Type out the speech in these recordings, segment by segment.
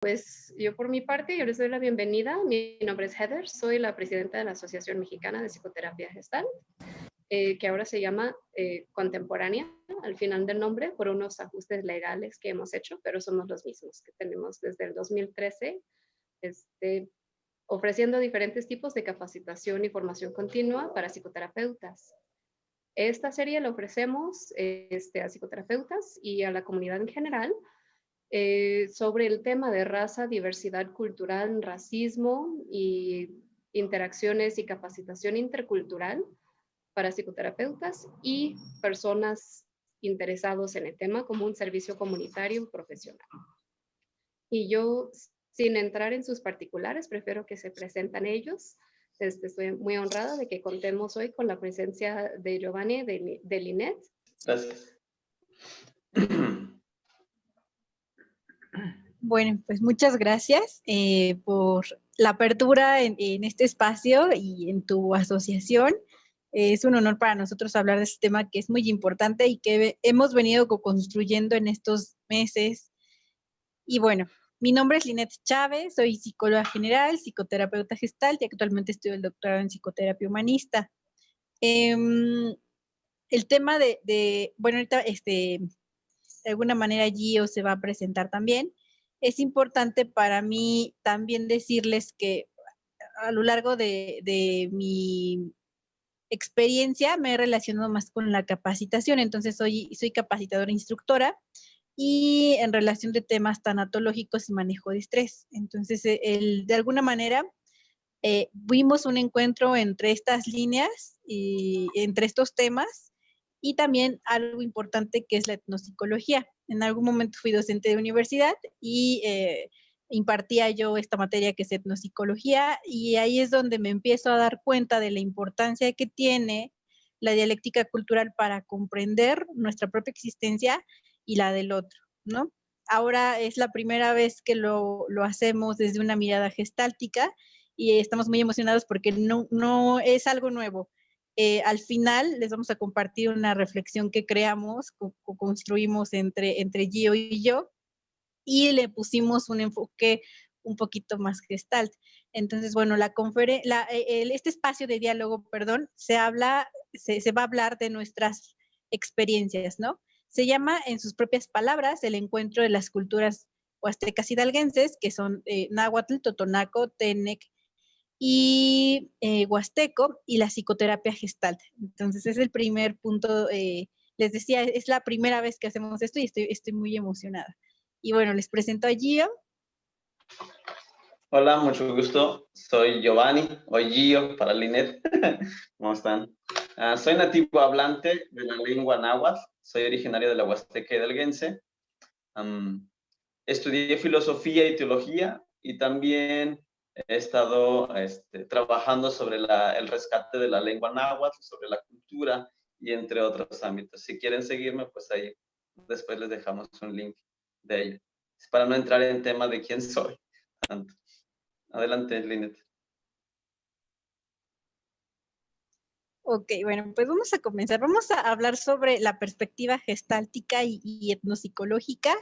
Pues yo por mi parte, yo les doy la bienvenida. Mi nombre es Heather, soy la presidenta de la Asociación Mexicana de Psicoterapia Gestal, que ahora se llama Contemporánea, al final del nombre, por unos ajustes legales que hemos hecho, pero somos los mismos que tenemos desde el 2013, ofreciendo diferentes tipos de capacitación y formación continua para psicoterapeutas. Esta serie la ofrecemos a psicoterapeutas y a la comunidad en general, sobre el tema de raza, diversidad cultural, racismo y interacciones y capacitación intercultural para psicoterapeutas y personas interesados en el tema como un servicio comunitario profesional. Y yo, sin entrar en sus particulares, prefiero que se presentan ellos. Estoy muy honrada de que contemos hoy con la presencia de Giovanni de Linet. Gracias. Bueno, pues muchas gracias por la apertura en este espacio y en tu asociación. Es un honor para nosotros hablar de este tema que es muy importante y que hemos venido construyendo en estos meses. Y bueno, mi nombre es Linet Chávez, soy psicóloga general, psicoterapeuta gestalt y actualmente estudio el doctorado en psicoterapia humanista. El tema bueno, ahorita de alguna manera Gio se va a presentar también. Es importante para mí también decirles que a lo largo de mi experiencia me he relacionado más con la capacitación, entonces soy capacitadora instructora y en relación de temas tanatológicos y manejo de estrés. Entonces, de alguna manera, vimos un encuentro entre estas líneas y entre estos temas y también algo importante que es la etnopsicología. En algún momento fui docente de universidad y impartía yo esta materia que es etnopsicología y ahí es donde me empiezo a dar cuenta de la importancia que tiene la dialéctica cultural para comprender nuestra propia existencia y la del otro, ¿no? Ahora es la primera vez que lo hacemos desde una mirada gestáltica y estamos muy emocionados porque no es algo nuevo. Al final les vamos a compartir una reflexión que creamos, construimos entre Gio y yo, y le pusimos un enfoque un poquito más gestalt. Entonces, bueno, este espacio de diálogo, se va a hablar de nuestras experiencias, ¿no? Se llama, en sus propias palabras, el encuentro de las culturas huastecas hidalguenses, que son náhuatl, totonaco, tenec y huasteco, y la psicoterapia gestalt. Entonces, es el primer punto, les decía, es la primera vez que hacemos esto y estoy muy emocionada. Y bueno, les presento a Gio. Hola, mucho gusto. Soy Giovanni, o Gio para Linet. ¿Cómo están? Soy nativo hablante de la lengua náhuatl. Soy originario de la Huasteca hidalguense. Estudié filosofía y teología y también he estado trabajando sobre el rescate de la lengua náhuatl, sobre la cultura y entre otros ámbitos. Si quieren seguirme, pues ahí después les dejamos un link de ello. Es para no entrar en tema de quién soy. Adelante, Linet. Ok, bueno, pues vamos a comenzar. Vamos a hablar sobre la perspectiva gestáltica y etnopsicológica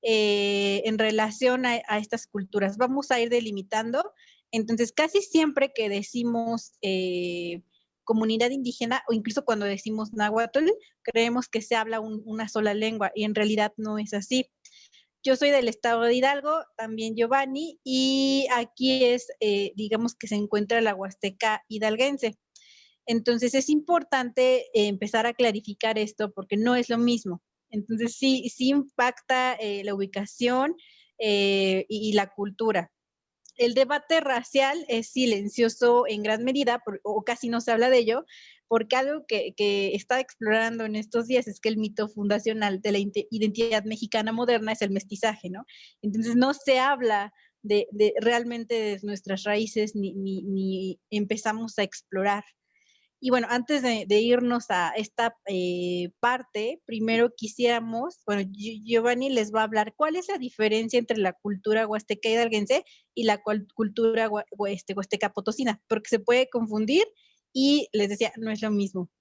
en relación a estas culturas. Vamos a ir delimitando. Entonces, casi siempre que decimos comunidad indígena, o incluso cuando decimos náhuatl, creemos que se habla una sola lengua, y en realidad no es así. Yo soy del estado de Hidalgo, también Giovanni, y aquí digamos que se encuentra la Huasteca hidalguense. Entonces es importante empezar a clarificar esto porque no es lo mismo. Entonces sí impacta la ubicación y la cultura. El debate racial es silencioso en gran medida, o casi no se habla de ello, porque algo que está explorando en estos días es que el mito fundacional de la identidad mexicana moderna es el mestizaje, ¿no? Entonces no se habla realmente de nuestras raíces ni empezamos a explorar. Y bueno, antes de irnos a esta parte, primero quisiéramos, bueno, Giovanni les va a hablar cuál es la diferencia entre la cultura huasteca hidalguense y la cultura huasteca potosina, porque se puede confundir y les decía, no es lo mismo.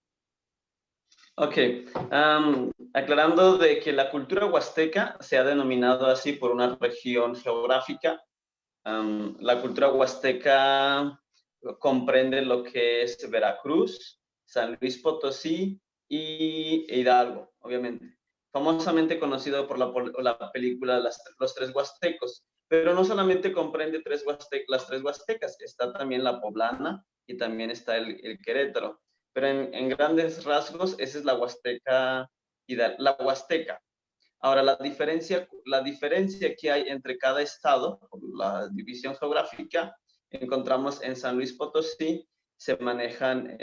Ok, aclarando de que la cultura huasteca se ha denominado así por una región geográfica. La cultura huasteca comprende lo que es Veracruz, San Luis Potosí y Hidalgo, obviamente. Famosamente conocido por la película Los Tres Huastecos, pero no solamente comprende las tres huastecas, está también la poblana y también está el Querétaro. Pero en grandes rasgos, esa es la huasteca, la huasteca. Ahora, la diferencia que hay entre cada estado, por la división geográfica, encontramos en San Luis Potosí, se manejan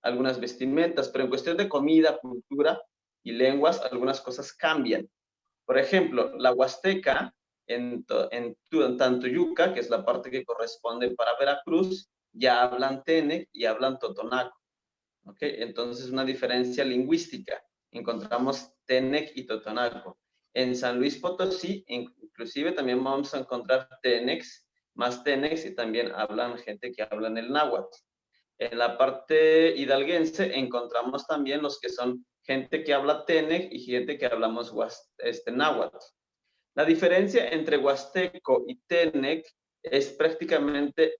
algunas vestimentas, pero en cuestión de comida, cultura y lenguas, algunas cosas cambian. Por ejemplo, la huasteca en Tantoyuca, que es la parte que corresponde para Veracruz, ya hablan Tenec y hablan Totonaco. ¿Okay? Entonces, una diferencia lingüística. Encontramos Tenec y Totonaco. En San Luis Potosí, inclusive también vamos a encontrar Tenex, más Tenex, y también hablan gente que habla en el náhuatl. En la parte hidalguense encontramos también los que son gente que habla Tenec y gente que hablamos náhuatl. La diferencia entre huasteco y Tenec es prácticamente,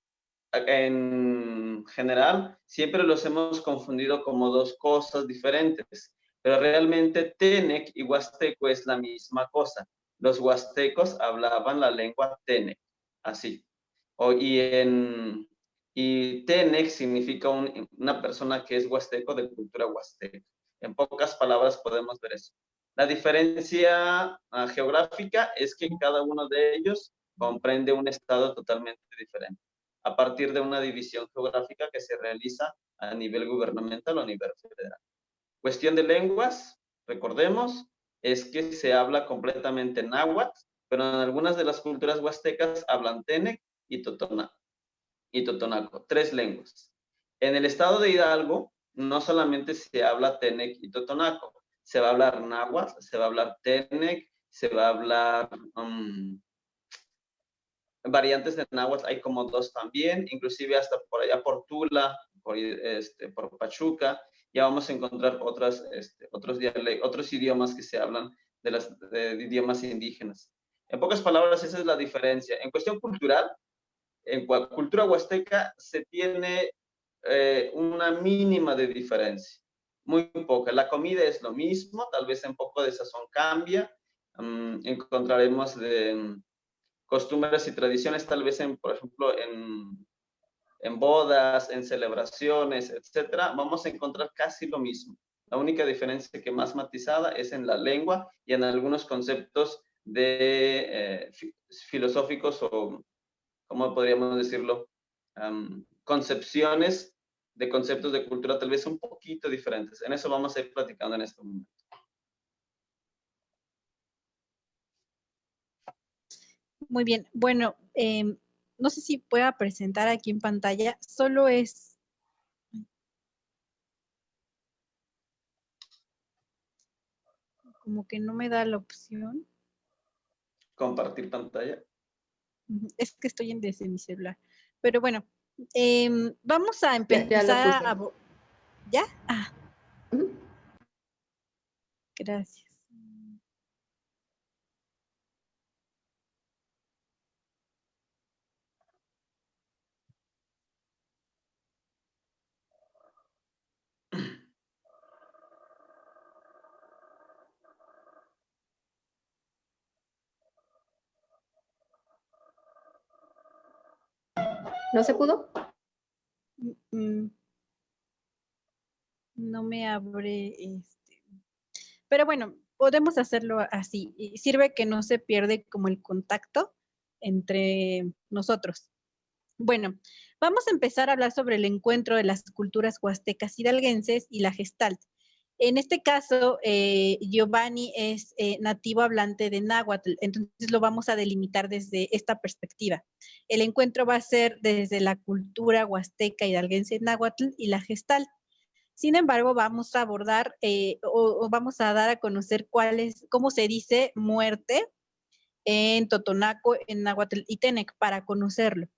en general, siempre los hemos confundido como dos cosas diferentes, pero realmente Tenec y huasteco es la misma cosa. Los huastecos hablaban la lengua Tenec, así. Y Tenec significa una persona que es huasteco de cultura huasteca. En pocas palabras podemos ver eso. La diferencia geográfica es que cada uno de ellos comprende un estado totalmente diferente, a partir de una división geográfica que se realiza a nivel gubernamental o a nivel federal. Cuestión de lenguas, recordemos, es que se habla completamente náhuatl, pero en algunas de las culturas huastecas hablan Tenec y Totonaco, tres lenguas. En el estado de Hidalgo, no solamente se habla Tenec y Totonaco, se va a hablar náhuatl, se va a hablar Tenec, se va a hablar variantes de náhuatl, hay como dos también, inclusive hasta por allá por Tula, por Pachuca, ya vamos a encontrar otros idiomas que se hablan de idiomas indígenas. En pocas palabras, esa es la diferencia. En cuestión cultural, en cultura huasteca se tiene una mínima de diferencia, muy poca. La comida es lo mismo, tal vez un poco de sazón cambia. Encontraremos costumbres y tradiciones, tal vez por ejemplo, en bodas, en celebraciones, etcétera, vamos a encontrar casi lo mismo. La única diferencia que más matizada es en la lengua y en algunos conceptos filosóficos o, ¿cómo podríamos decirlo? Concepciones de conceptos de cultura tal vez un poquito diferentes. En eso vamos a ir platicando en este momento. Muy bien. Bueno, no sé si pueda presentar aquí en pantalla. Solo es... Como que no me da la opción. Compartir pantalla. Es que estoy desde mi celular. Pero bueno, vamos a empezar Ya lo puse. ¿Ya? Ah. Gracias. ¿No se pudo? No me abre Pero bueno, podemos hacerlo así. Y sirve que no se pierde como el contacto entre nosotros. Bueno, vamos a empezar a hablar sobre el encuentro de las culturas huastecas hidalguenses y la Gestalt. En este caso, Giovanni es nativo hablante de náhuatl, entonces lo vamos a delimitar desde esta perspectiva. El encuentro va a ser desde la cultura huasteca hidalguense náhuatl y la Gestalt. Sin embargo, vamos a abordar o vamos a dar a conocer cómo se dice muerte en Totonaco, en náhuatl y Tenec para conocerlo.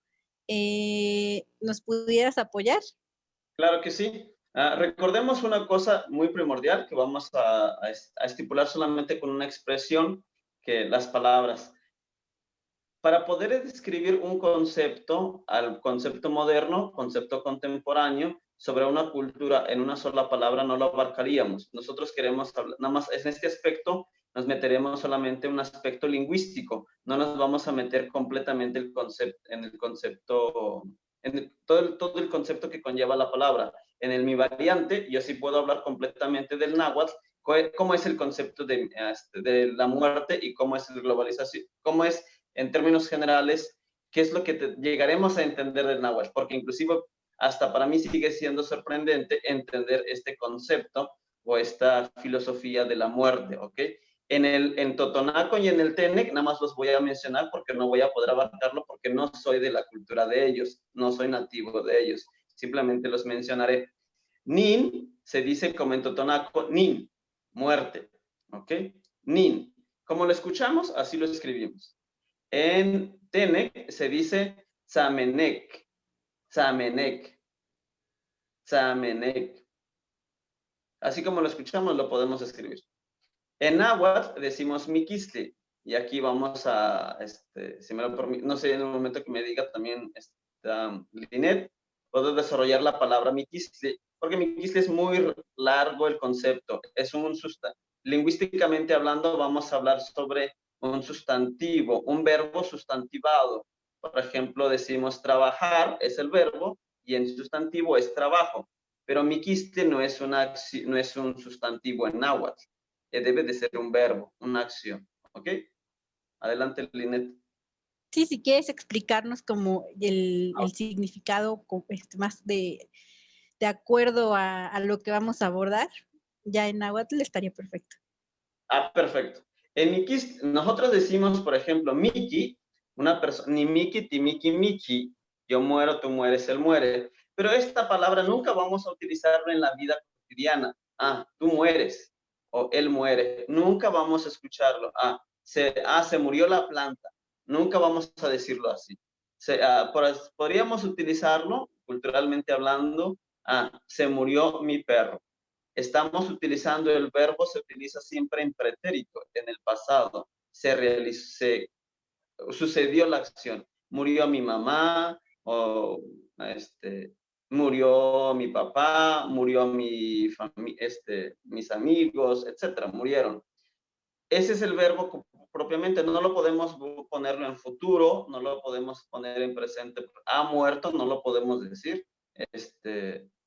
¿Nos pudieras apoyar? Claro que sí. Recordemos una cosa muy primordial que vamos a estipular solamente con una expresión, que las palabras. Para poder describir un concepto, al concepto moderno, concepto contemporáneo, sobre una cultura en una sola palabra no lo abarcaríamos. Nosotros queremos hablar, nada más en este aspecto nos meteremos solamente en un aspecto lingüístico, no nos vamos a meter completamente en el concepto, todo el concepto que conlleva la palabra. En mi variante, yo sí puedo hablar completamente del náhuatl, cómo es el concepto de la muerte y cómo es la globalización, cómo es en términos generales, qué es lo que llegaremos a entender del náhuatl, porque inclusive hasta para mí sigue siendo sorprendente entender este concepto o esta filosofía de la muerte, ¿ok? En Totonaco y en el Tenec, nada más los voy a mencionar porque no voy a poder abarcarlo porque no soy de la cultura de ellos, no soy nativo de ellos, simplemente los mencionaré. Nin se dice como en Totonaco, nin, muerte, ¿ok? Nin. Como lo escuchamos, así lo escribimos. En Tenec se dice Tzamenec, Tzamenec, Tzamenec. Así como lo escuchamos, lo podemos escribir. En náhuatl decimos Miquistli, y aquí vamos a, si me lo permite, no sé, en el momento que me diga también Linet, puedo desarrollar la palabra Miquistli, porque Miquistli es muy largo el concepto, es un sustantivo. Lingüísticamente hablando, vamos a hablar sobre un sustantivo, un verbo sustantivado. Por ejemplo, decimos trabajar, es el verbo, y en sustantivo es trabajo. Pero Miquistli no es un sustantivo en náhuatl. Debe de ser un verbo, una acción. ¿Ok? Adelante, Linet. Sí, si quieres explicarnos como el significado más de acuerdo a lo que vamos a abordar, ya en náhuatl estaría perfecto. Perfecto. En Miquis, nosotros decimos, por ejemplo, Miki, una persona, ni Miki, ti Miki, Michi, yo muero, tú mueres, él muere. Pero esta palabra nunca vamos a utilizarla en la vida cotidiana. Tú mueres o él muere. Nunca vamos a escucharlo. Se murió la planta. Nunca vamos a decirlo así. Podríamos utilizarlo, culturalmente hablando, se murió mi perro. Estamos utilizando el verbo, se utiliza siempre en pretérito, en el pasado. Sucedió la acción. Murió mi mamá, o murió mi papá, murió mis amigos, etcétera, murieron. Ese es el verbo propiamente, no lo podemos ponerlo en futuro, no lo podemos poner en presente. Ha muerto, no lo podemos decir.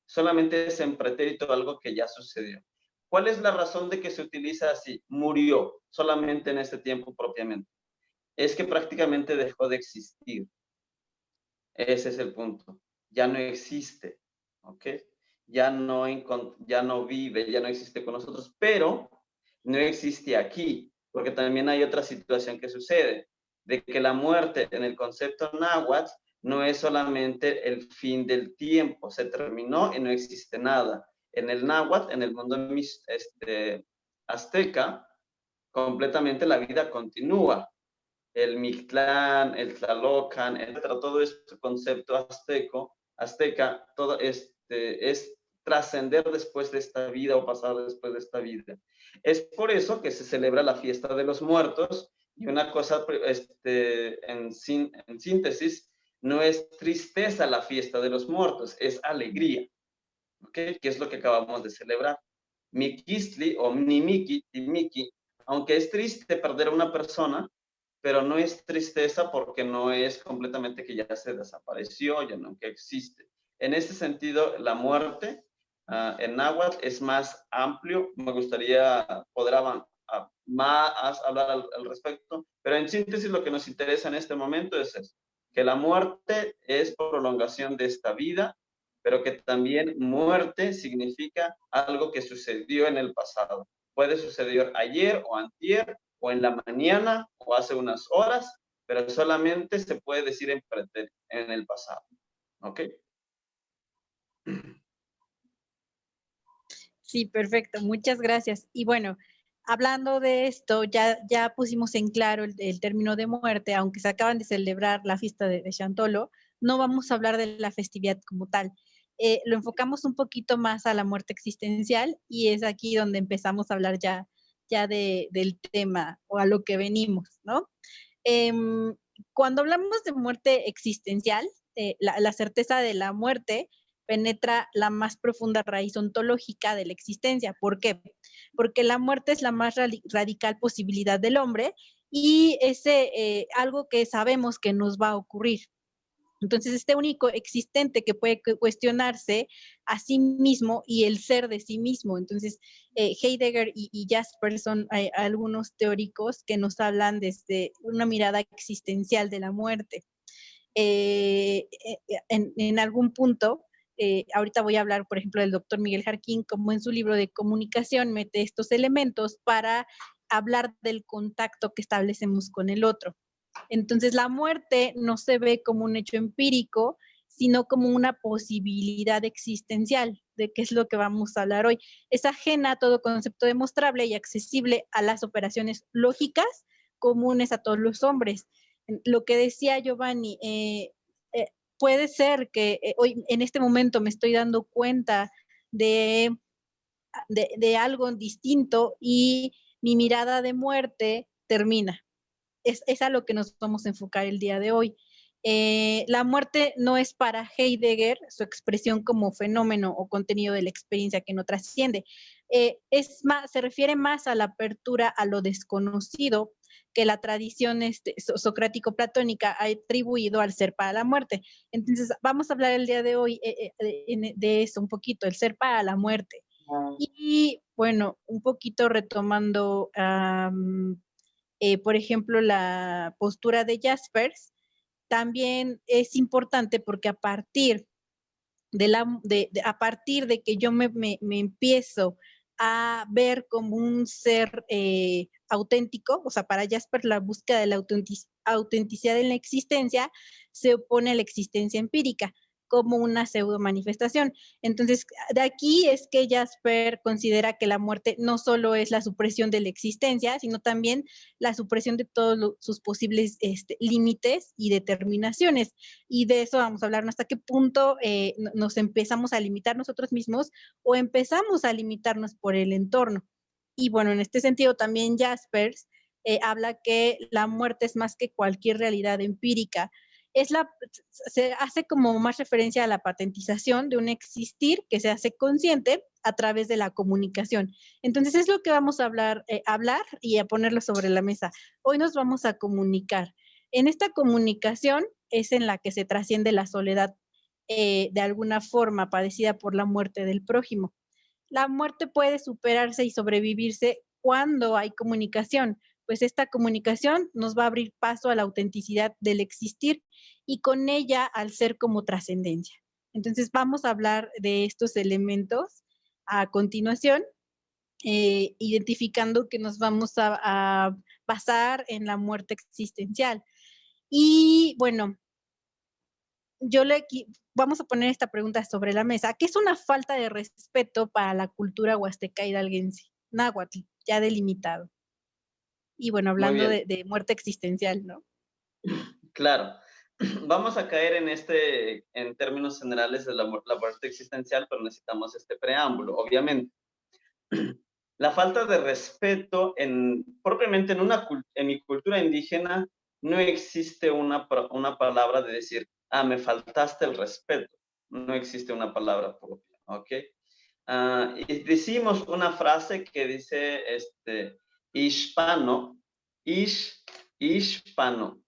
Solamente es en pretérito algo que ya sucedió. ¿Cuál es la razón de que se utiliza así? Murió, solamente en este tiempo propiamente. Es que prácticamente dejó de existir. Ese es el punto. Ya no existe, ¿ok? Ya no vive, ya no existe con nosotros, pero no existe aquí, porque también hay otra situación que sucede, de que la muerte en el concepto náhuatl no es solamente el fin del tiempo, se terminó y no existe nada. En el náhuatl, en el mundo azteca, completamente la vida continúa. El Mictlán, el Tlalocan, etcétera, todo este concepto azteca, todo es trascender después de esta vida o pasar después de esta vida. Es por eso que se celebra la fiesta de los muertos, y una cosa en síntesis, no es tristeza la fiesta de los muertos, es alegría, ¿ok? Que es lo que acabamos de celebrar. Miquistli o Nimiki, Timiki, aunque es triste perder a una persona, pero no es tristeza porque no es completamente que ya se desapareció, ya no existe. En ese sentido, la muerte en náhuatl es más amplio. Me gustaría poder más hablar al respecto, pero en síntesis lo que nos interesa en este momento es eso, que la muerte es prolongación de esta vida, pero que también muerte significa algo que sucedió en el pasado. Puede suceder ayer o antier, o en la mañana, o hace unas horas, pero solamente se puede decir en el pasado. ¿Ok? Sí, perfecto. Muchas gracias. Y bueno, hablando de esto, ya pusimos en claro el término de muerte, aunque se acaban de celebrar la fiesta de Chantolo, no vamos a hablar de la festividad como tal. lo enfocamos un poquito más a la muerte existencial y es aquí donde empezamos a hablar ya del tema o a lo que venimos, ¿no? Cuando hablamos de muerte existencial, la certeza de la muerte penetra la más profunda raíz ontológica de la existencia. ¿Por qué? Porque la muerte es la más radical posibilidad del hombre y es algo que sabemos que nos va a ocurrir. Entonces, este único existente que puede cuestionarse a sí mismo y el ser de sí mismo. Entonces, Heidegger y Jasper son algunos teóricos que nos hablan desde una mirada existencial de la muerte. En algún punto, ahorita voy a hablar, por ejemplo, del doctor Miguel Jarquín, como en su libro de comunicación mete estos elementos para hablar del contacto que establecemos con el otro. Entonces, la muerte no se ve como un hecho empírico, sino como una posibilidad existencial, de qué es lo que vamos a hablar hoy. Es ajena a todo concepto demostrable y accesible a las operaciones lógicas comunes a todos los hombres. Lo que decía Giovanni, puede ser que hoy en este momento me estoy dando cuenta de algo distinto y mi mirada de muerte termina. Es a lo que nos vamos a enfocar el día de hoy. La muerte no es para Heidegger su expresión como fenómeno o contenido de la experiencia que no trasciende. Se refiere más a la apertura a lo desconocido que la tradición socrático-platónica ha atribuido al ser para la muerte. Entonces, vamos a hablar el día de hoy de eso un poquito, el ser para la muerte. Y bueno, un poquito retomando por ejemplo, la postura de Jaspers, también es importante porque a partir de que yo me empiezo a ver como un ser auténtico, o sea, para Jasper la búsqueda de la autenticidad en la existencia se opone a la existencia empírica como una pseudo manifestación. Entonces, de aquí es que Jasper considera que la muerte no solo es la supresión de la existencia, sino también la supresión de todos sus posibles límites y determinaciones. Y de eso vamos a hablar, ¿no? Hasta qué punto nos empezamos a limitar nosotros mismos o empezamos a limitarnos por el entorno. Y bueno, en este sentido también Jaspers habla que la muerte es más que cualquier realidad empírica. Se hace como más referencia a la patentización de un existir que se hace consciente a través de la comunicación. Entonces es lo que vamos a hablar y a ponerlo sobre la mesa. Hoy nos vamos a comunicar. En esta comunicación es en la que se trasciende la soledad de alguna forma padecida por la muerte del prójimo. La muerte puede superarse y sobrevivirse cuando hay comunicación, pues esta comunicación nos va a abrir paso a la autenticidad del existir y con ella al ser como trascendencia. Entonces vamos a hablar de estos elementos a continuación, identificando que nos vamos a basar en la muerte existencial. Y bueno, vamos a poner esta pregunta sobre la mesa. ¿Qué es una falta de respeto para la cultura huasteca hidalguense? Náhuatl, ya delimitado. Y bueno, hablando de muerte existencial, ¿no? Claro. Vamos a caer en términos generales de la muerte existencial, pero necesitamos este preámbulo, obviamente. La falta de respeto, propiamente en mi cultura indígena, no existe una palabra de decir, me faltaste el respeto. No existe una palabra propia, ¿ok? Y decimos una frase que dice, hispano, hispano,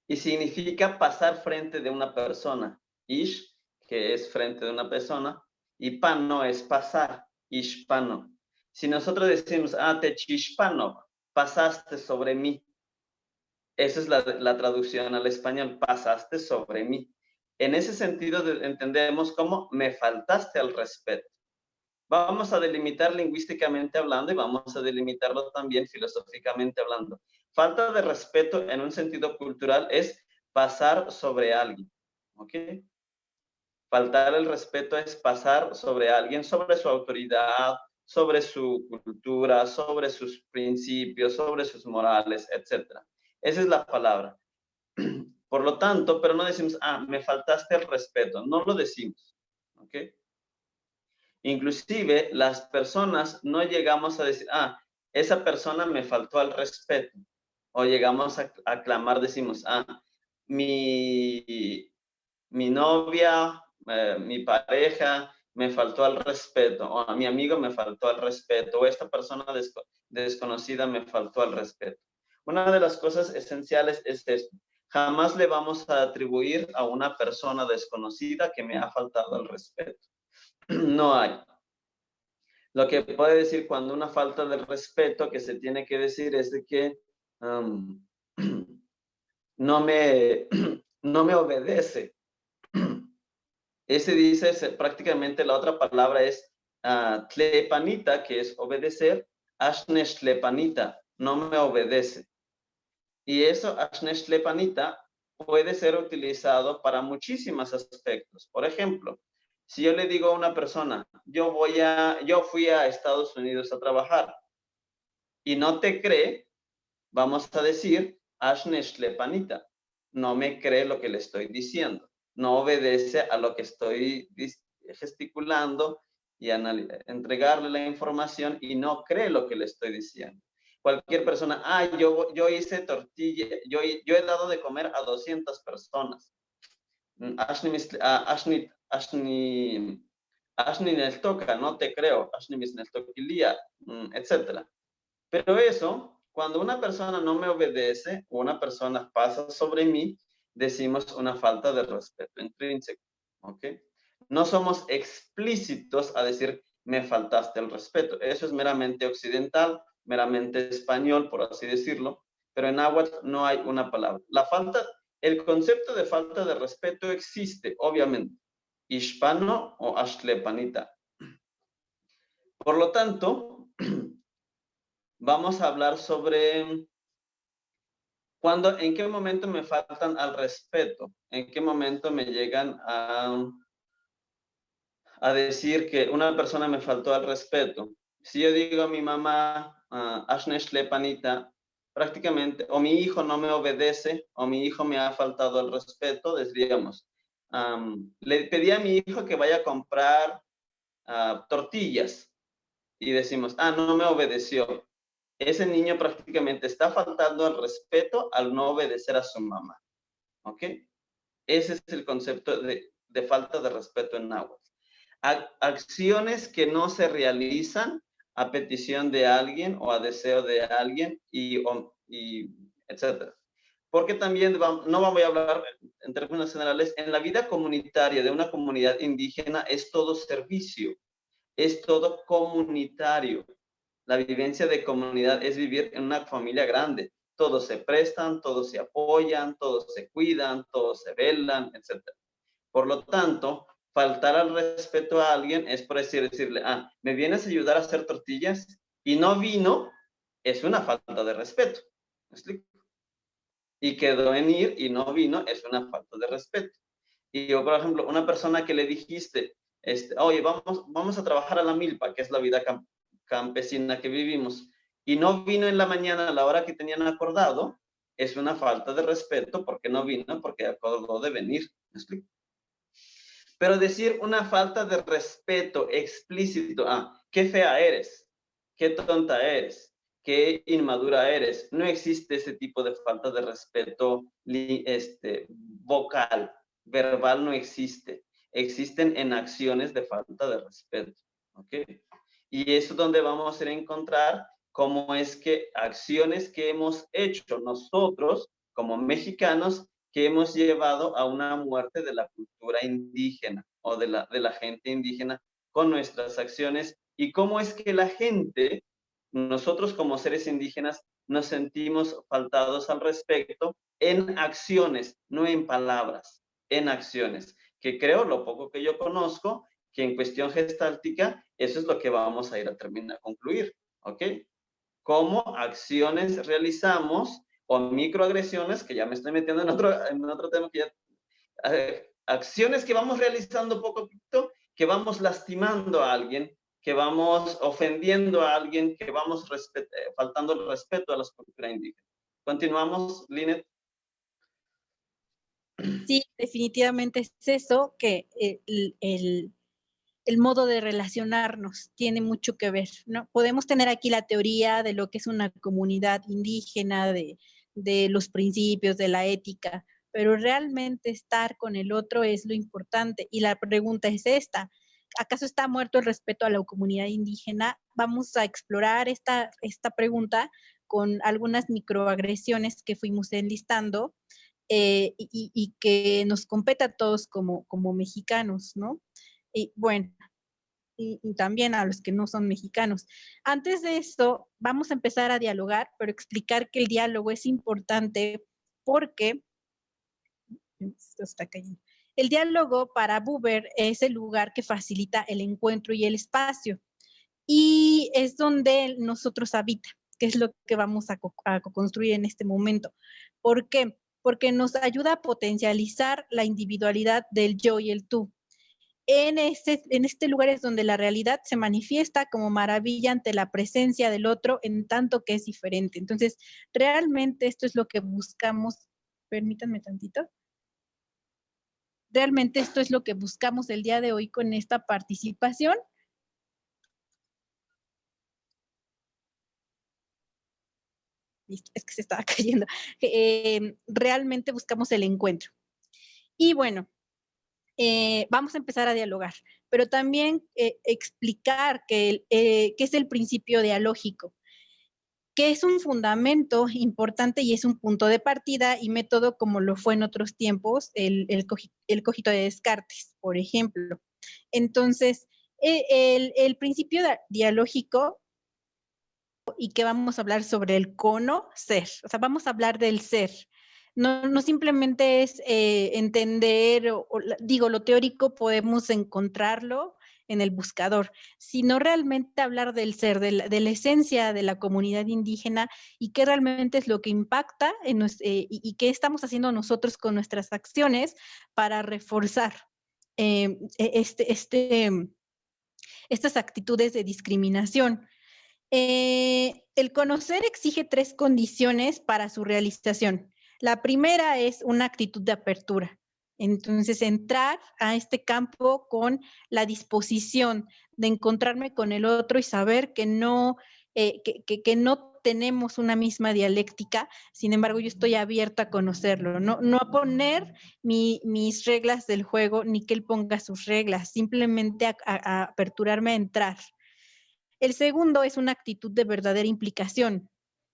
y significa pasar frente de una persona. Ish, que es frente de una persona, y pano es pasar, hispano. Si nosotros decimos, te chispano, pasaste sobre mí. Esa es la traducción al español, pasaste sobre mí. En ese sentido entendemos como me faltaste al respeto. Vamos a delimitar lingüísticamente hablando y vamos a delimitarlo también filosóficamente hablando. Falta de respeto en un sentido cultural es pasar sobre alguien, ¿ok? Faltar el respeto es pasar sobre alguien, sobre su autoridad, sobre su cultura, sobre sus principios, sobre sus morales, etc. Esa es la palabra. Por lo tanto, pero no decimos, ah, me faltaste el respeto. No lo decimos, ¿ok? Inclusive, las personas no llegamos a decir, ah, esa persona me faltó al respeto. O llegamos a clamar, decimos, ah, mi novia, mi pareja me faltó al respeto, o a mi amigo me faltó al respeto, o esta persona desconocida me faltó al respeto. Una de las cosas esenciales es esto. Jamás le vamos a atribuir a una persona desconocida que me ha faltado al respeto. No hay. Lo que puede decir cuando una falta de respeto que se tiene que decir es de que no me obedece. Ese dice, prácticamente la otra palabra es tlepanita, que es obedecer. Ashnesh tlepanita, no me obedece. Y eso, Ashnesh tlepanita, puede ser utilizado para muchísimos aspectos. Por ejemplo, si yo le digo a una persona, yo fui a Estados Unidos a trabajar, y no te cree, vamos a decir, Ashnesh tlepanita, no me cree lo que le estoy diciendo. No obedece a lo que estoy gesticulando y entregarle la información y no cree lo que le estoy diciendo. Cualquier persona, yo hice tortilla, yo he dado de comer a 200 personas. Ashni Neltoka, no te creo, Ashni Neltokilia, etc. Pero eso, cuando una persona no me obedece o una persona pasa sobre mí, decimos una falta de respeto intrínseco, ¿ok? No somos explícitos a decir, me faltaste el respeto. Eso es meramente occidental, meramente español, por así decirlo, pero en náhuatl no hay una palabra. El concepto de falta de respeto existe, obviamente, hispano o ashtlepanita. Por lo tanto, vamos a hablar sobre en qué momento me faltan al respeto, en qué momento me llegan a decir que una persona me faltó al respeto. Si yo digo a mi mamá, Ashnesh Lepanita, prácticamente, o mi hijo no me obedece, o mi hijo me ha faltado al respeto, diríamos, le pedí a mi hijo que vaya a comprar tortillas, y decimos, no me obedeció. Ese niño prácticamente está faltando al respeto al no obedecer a su mamá. ¿Ok? Ese es el concepto de falta de respeto en náhuatl. Acciones que no se realizan a petición de alguien o a deseo de alguien y etc. Porque también no voy a hablar en términos generales, en la vida comunitaria de una comunidad indígena es todo servicio, es todo comunitario. La vivencia de comunidad es vivir en una familia grande. Todos se prestan, todos se apoyan, todos se cuidan, todos se velan, etc. Por lo tanto, faltar al respeto a alguien es por decirle, ¿me vienes a ayudar a hacer tortillas? Y no vino, es una falta de respeto. ¿Me explico? Y quedó en ir y no vino, es una falta de respeto. Y yo, por ejemplo, una persona que le dijiste, oye, vamos a trabajar a la milpa, que es la vida campesina que vivimos, y no vino en la mañana a la hora que tenían acordado, es una falta de respeto porque no vino, porque acordó de venir. ¿Me explico? Pero decir una falta de respeto explícito, qué fea eres, qué tonta eres, qué inmadura eres, no existe ese tipo de falta de respeto vocal, verbal no existe. Existen en acciones de falta de respeto. ¿Ok? Y eso es donde vamos a encontrar cómo es que acciones que hemos hecho nosotros como mexicanos que hemos llevado a una muerte de la cultura indígena o de la gente indígena con nuestras acciones y cómo es que la gente, nosotros como seres indígenas, nos sentimos faltados al respecto en acciones, no en palabras, en acciones, que creo, lo poco que yo conozco, que en cuestión gestáltica, eso es lo que vamos a ir a concluir, ¿ok? Cómo acciones realizamos o microagresiones, que ya me estoy metiendo en otro tema que ya, acciones que vamos realizando poco a poquito, que vamos lastimando a alguien, que vamos ofendiendo a alguien, que vamos faltando el respeto a la cultura indígena. Continuamos, Linet. Sí, definitivamente es eso, que el modo de relacionarnos tiene mucho que ver, ¿no? Podemos tener aquí la teoría de lo que es una comunidad indígena, de los principios, de la ética, pero realmente estar con el otro es lo importante. Y la pregunta es esta: ¿acaso está muerto el respeto a la comunidad indígena? Vamos a explorar esta pregunta con algunas microagresiones que fuimos enlistando, y que nos compete a todos como mexicanos, ¿no? Y bueno, y también a los que no son mexicanos. Antes de esto, vamos a empezar a dialogar, pero explicar que el diálogo es importante porque esto está cayendo. El diálogo para Buber es el lugar que facilita el encuentro y el espacio, y es donde nosotros habita, que es lo que vamos a construir en este momento. ¿Por qué? Porque nos ayuda a potencializar la individualidad del yo y el tú. En este lugar es donde la realidad se manifiesta como maravilla ante la presencia del otro, en tanto que es diferente. Entonces, realmente esto es lo que buscamos. Permítanme tantito. Realmente esto es lo que buscamos el día de hoy con esta participación. Es que se estaba cayendo. Realmente buscamos el encuentro. Y bueno, vamos a empezar a dialogar, pero también explicar qué es el principio dialógico, que es un fundamento importante y es un punto de partida y método, como lo fue en otros tiempos el cogito de Descartes, por ejemplo. Entonces, el principio dialógico, y que vamos a hablar sobre el conocer, o sea, vamos a hablar del ser. No simplemente es entender, digo, lo teórico podemos encontrarlo en el buscador, sino realmente hablar del ser, de la esencia de la comunidad indígena y qué realmente es lo que impacta y qué estamos haciendo nosotros con nuestras acciones para reforzar estas actitudes de discriminación. El conocer exige 3 condiciones para su realización. La primera es una actitud de apertura. Entonces, entrar a este campo con la disposición de encontrarme con el otro y saber que no tenemos una misma dialéctica, sin embargo, yo estoy abierta a conocerlo, no a poner mis reglas del juego, ni que él ponga sus reglas, simplemente a aperturarme a entrar. El segundo es una actitud de verdadera implicación.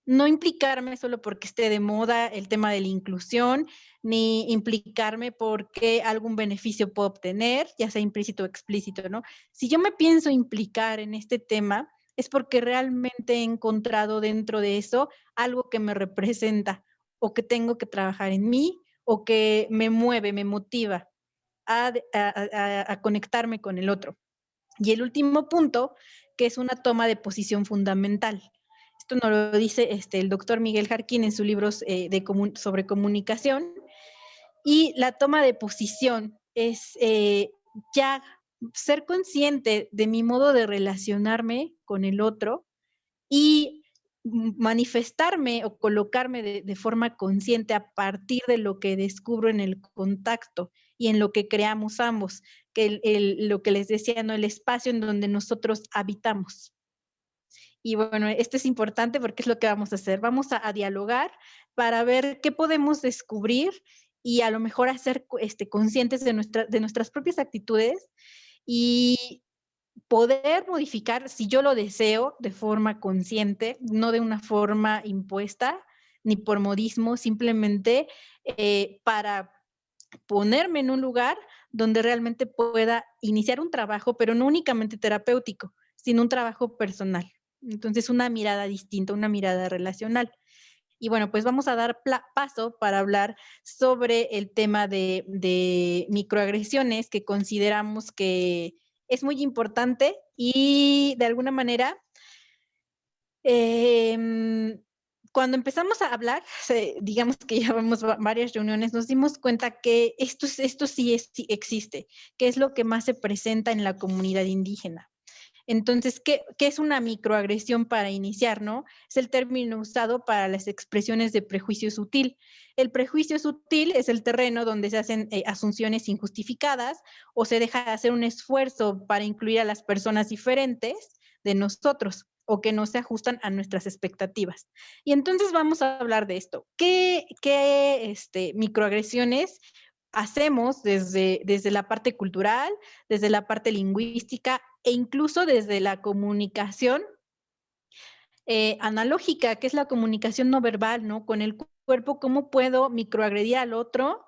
No implicarme solo porque esté de moda el tema de la inclusión, ni implicarme porque algún beneficio puedo obtener, ya sea implícito o explícito, ¿no? Si yo me pienso implicar en este tema, es porque realmente he encontrado dentro de eso algo que me representa, o que tengo que trabajar en mí, o que me mueve, me motiva a conectarme con el otro. Y el último punto, que es una toma de posición fundamental. Esto nos lo dice el doctor Miguel Jarquín en sus libros sobre comunicación. Y la toma de posición es ya ser consciente de mi modo de relacionarme con el otro y manifestarme o colocarme de forma consciente a partir de lo que descubro en el contacto y en lo que creamos ambos, que lo que les decía, ¿no? El espacio en donde nosotros habitamos. Y bueno, esto es importante porque es lo que vamos a hacer. Vamos a dialogar para ver qué podemos descubrir y a lo mejor hacer conscientes de nuestras propias actitudes y poder modificar, si yo lo deseo, de forma consciente, no de una forma impuesta, ni por modismo, simplemente para ponerme en un lugar donde realmente pueda iniciar un trabajo, pero no únicamente terapéutico, sino un trabajo personal. Entonces, una mirada distinta, una mirada relacional. Y bueno, pues vamos a dar paso para hablar sobre el tema de microagresiones, que consideramos que es muy importante y de alguna manera, cuando empezamos a hablar, digamos que llevamos varias reuniones, nos dimos cuenta que esto sí existe, que es lo que más se presenta en la comunidad indígena. Entonces, ¿qué es una microagresión para iniciar, no? Es el término usado para las expresiones de prejuicio sutil. El prejuicio sutil es el terreno donde se hacen asunciones injustificadas o se deja de hacer un esfuerzo para incluir a las personas diferentes de nosotros o que no se ajustan a nuestras expectativas. Y entonces vamos a hablar de esto. ¿Qué microagresiones hacemos desde la parte cultural, desde la parte lingüística e incluso desde la comunicación analógica, que es la comunicación no verbal, ¿no? Con el cuerpo, ¿cómo puedo microagredir al otro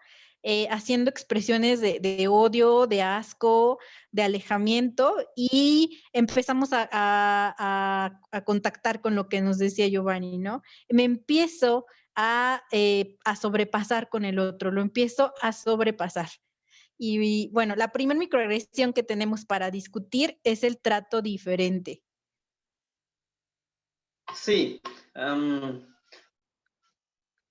haciendo expresiones de odio, de asco, de alejamiento? Y empezamos a contactar con lo que nos decía Giovanni, ¿no? Me empiezo a sobrepasar con el otro, lo empiezo a sobrepasar. Y bueno, la primera microagresión que tenemos para discutir es el trato diferente. Sí,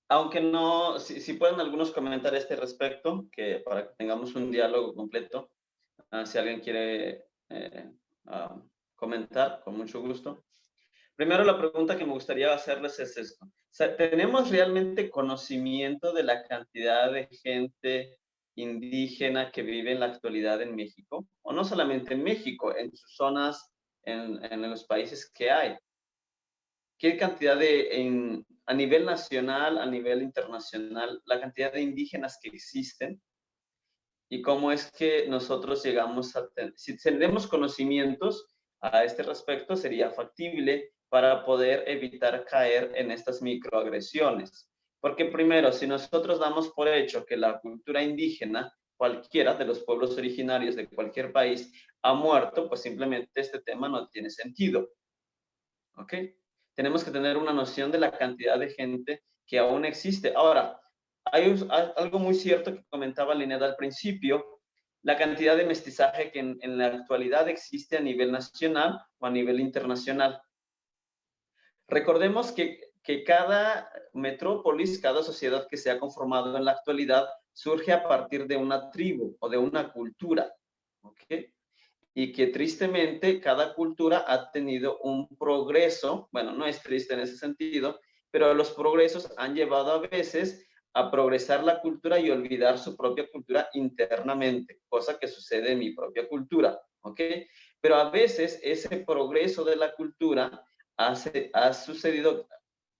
aunque no, si pueden algunos comentar a este respecto, que para que tengamos un diálogo completo, si alguien quiere comentar, con mucho gusto. Primero, la pregunta que me gustaría hacerles es esto. O sea, ¿tenemos realmente conocimiento de la cantidad de gente indígena que vive en la actualidad en México? O no solamente en México, en sus zonas, en los países que hay. ¿Qué cantidad a nivel nacional, a nivel internacional, la cantidad de indígenas que existen? Y cómo es que nosotros llegamos a tener, si tenemos conocimientos a este respecto, sería factible para poder evitar caer en estas microagresiones. Porque primero, si nosotros damos por hecho que la cultura indígena, cualquiera de los pueblos originarios de cualquier país, ha muerto, pues simplemente este tema no tiene sentido. ¿Ok? Tenemos que tener una noción de la cantidad de gente que aún existe. Ahora, hay algo muy cierto que comentaba Linnea al principio, la cantidad de mestizaje que en la actualidad existe a nivel nacional o a nivel internacional. Recordemos que cada metrópolis, cada sociedad que se ha conformado en la actualidad, surge a partir de una tribu o de una cultura. ¿Ok? Y que tristemente cada cultura ha tenido un progreso, bueno, no es triste en ese sentido, pero los progresos han llevado a veces a progresar la cultura y olvidar su propia cultura internamente, cosa que sucede en mi propia cultura, ¿ok? Pero a veces ese progreso de la cultura ha sucedido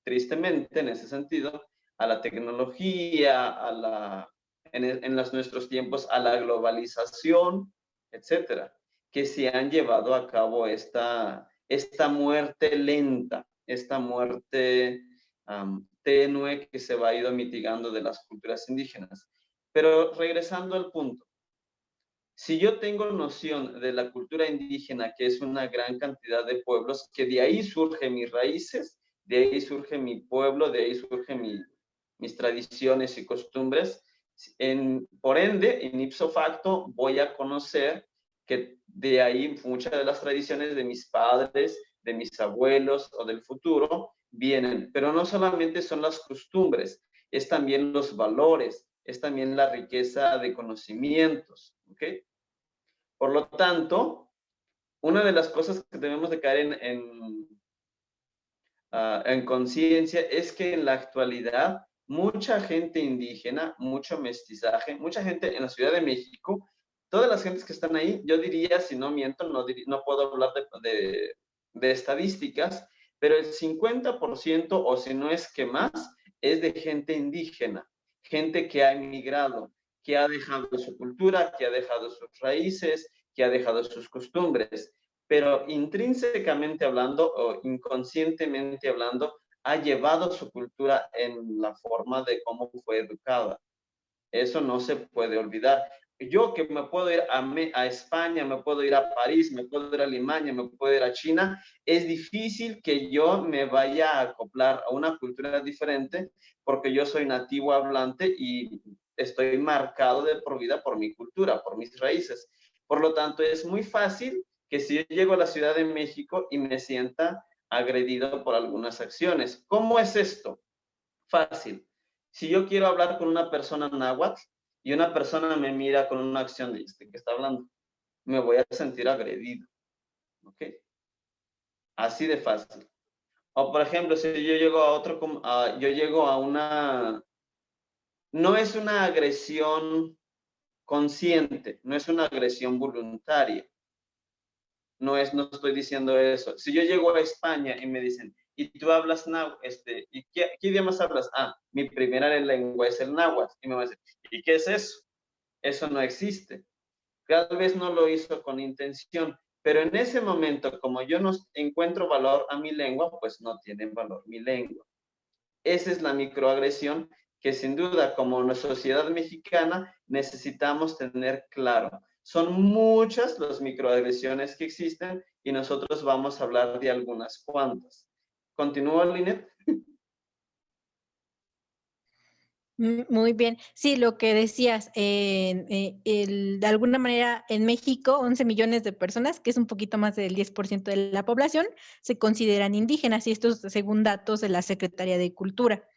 tristemente en ese sentido a la tecnología, en nuestros tiempos a la globalización, etcétera, que se han llevado a cabo esta muerte lenta, esta muerte tenue que se va ido mitigando de las culturas indígenas. Pero regresando al punto, si yo tengo noción de la cultura indígena, que es una gran cantidad de pueblos, que de ahí surgen mis raíces, de ahí surge mi pueblo, de ahí surgen mis tradiciones y costumbres, por ende, en ipso facto, voy a conocer que de ahí muchas de las tradiciones de mis padres, de mis abuelos o del futuro vienen. Pero no solamente son las costumbres, es también los valores, es también la riqueza de conocimientos, ¿ok? Por lo tanto, una de las cosas que debemos de caer en conciencia es que en la actualidad mucha gente indígena, mucho mestizaje, mucha gente en la Ciudad de México, todas las gentes que están ahí, yo diría, si no miento, no puedo hablar de estadísticas, pero el 50% o si no es que más, es de gente indígena, gente que ha emigrado, que ha dejado su cultura, que ha dejado sus raíces, que ha dejado sus costumbres, pero intrínsecamente hablando o inconscientemente hablando, ha llevado su cultura en la forma de cómo fue educada. Eso no se puede olvidar. Yo que me puedo ir a España, me puedo ir a París, me puedo ir a Alemania, me puedo ir a China, es difícil que yo me vaya a acoplar a una cultura diferente porque yo soy nativo hablante y estoy marcado de por vida por mi cultura, por mis raíces. Por lo tanto, es muy fácil que si yo llego a la Ciudad de México y me sienta agredido por algunas acciones. ¿Cómo es esto? Fácil. Si yo quiero hablar con una persona náhuatl y una persona me mira con una acción de este que está hablando, me voy a sentir agredido. ¿ok? Así de fácil. O por ejemplo, si yo llego a otro, yo llego a una, no es una agresión consciente, no es una agresión voluntaria. No estoy diciendo eso. Si yo llego a España y me dicen, ¿y tú hablas náhuatl? ¿Y qué idiomas hablas? Ah, mi primera lengua es el náhuatl. Y me van a decir, ¿y qué es eso? Eso no existe. Tal vez no lo hizo con intención, pero en ese momento, como yo no encuentro valor a mi lengua, pues no tiene valor mi lengua. Esa es la microagresión que sin duda, como una sociedad mexicana, necesitamos tener claro. Son muchas las microagresiones que existen y nosotros vamos a hablar de algunas cuantas. ¿Continúa, Linet? Muy bien. Sí, lo que decías, de alguna manera en México, 11 millones de personas, que es un poquito más del 10% de la población, se consideran indígenas, y esto es según datos de la Secretaría de Cultura.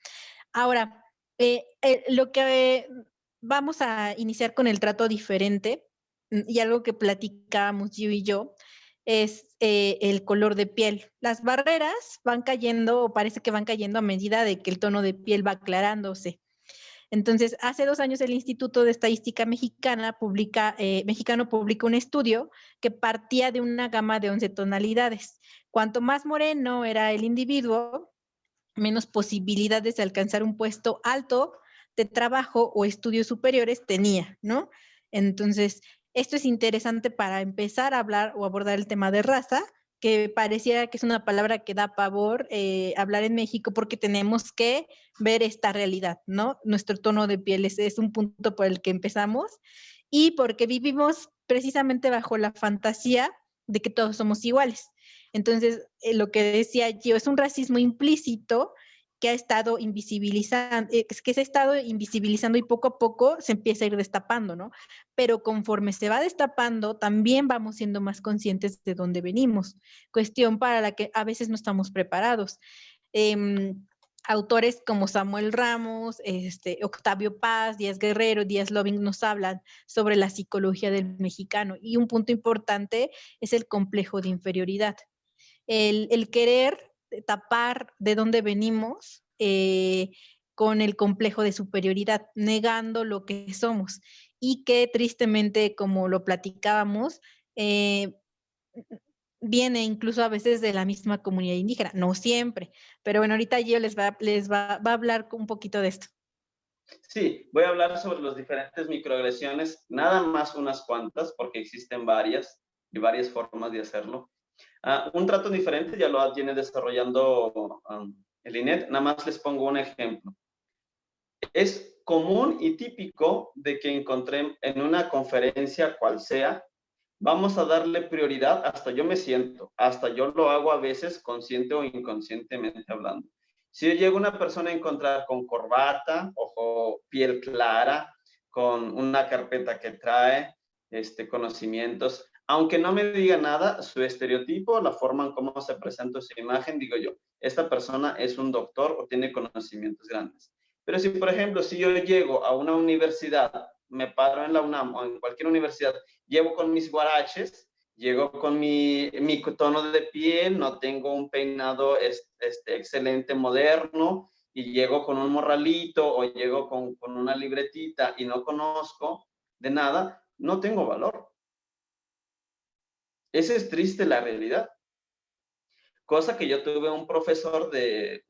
Ahora, lo que vamos a iniciar con el trato diferente, y algo que platicábamos yo y yo, es el color de piel. Las barreras van cayendo, o parece que van cayendo a medida de que el tono de piel va aclarándose. Entonces, hace 2 años el Instituto de Estadística Mexicano publica un estudio que partía de una gama de 11 tonalidades. Cuanto más moreno era el individuo, menos posibilidades de alcanzar un puesto alto de trabajo o estudios superiores tenía, ¿no? Entonces, esto es interesante para empezar a hablar o abordar el tema de raza, que pareciera que es una palabra que da pavor hablar en México, porque tenemos que ver esta realidad, ¿no? Nuestro tono de piel es un punto por el que empezamos, y porque vivimos precisamente bajo la fantasía de que todos somos iguales. Entonces, lo que decía yo, es un racismo implícito que ha estado invisibilizando, que se ha estado invisibilizando, y poco a poco se empieza a ir destapando, ¿no? Pero conforme se va destapando, también vamos siendo más conscientes de dónde venimos, cuestión para la que a veces no estamos preparados. Autores como Samuel Ramos, Octavio Paz, Díaz Guerrero, Díaz Loving nos hablan sobre la psicología del mexicano, y un punto importante es el complejo de inferioridad. El querer tapar de dónde venimos con el complejo de superioridad, negando lo que somos, y que tristemente, como lo platicábamos, viene incluso a veces de la misma comunidad indígena, no siempre, pero bueno, ahorita yo les va a hablar un poquito de esto. Sí, voy a hablar sobre las diferentes microagresiones, nada más unas cuantas, porque existen varias y varias formas de hacerlo. Un trato diferente ya lo viene desarrollando el INET, nada más les pongo un ejemplo. Es común y típico de que encontré en una conferencia cual sea, vamos a darle prioridad, hasta yo me siento, hasta yo lo hago a veces consciente o inconscientemente hablando. Si yo llego una persona a encontrar con corbata, ojo, piel clara, con una carpeta que trae conocimientos, aunque no me diga nada, su estereotipo, la forma en cómo se presenta su imagen, digo yo, esta persona es un doctor o tiene conocimientos grandes. Pero si, por ejemplo, si yo llego a una universidad, me paro en la UNAM o en cualquier universidad, llevo con mis guaraches, llego con mi tono de piel, no tengo un peinado excelente, moderno, y llego con un morralito o llego con una libretita y no conozco de nada, no tengo valor. Esa es triste la realidad. Cosa que yo tuve un profesor de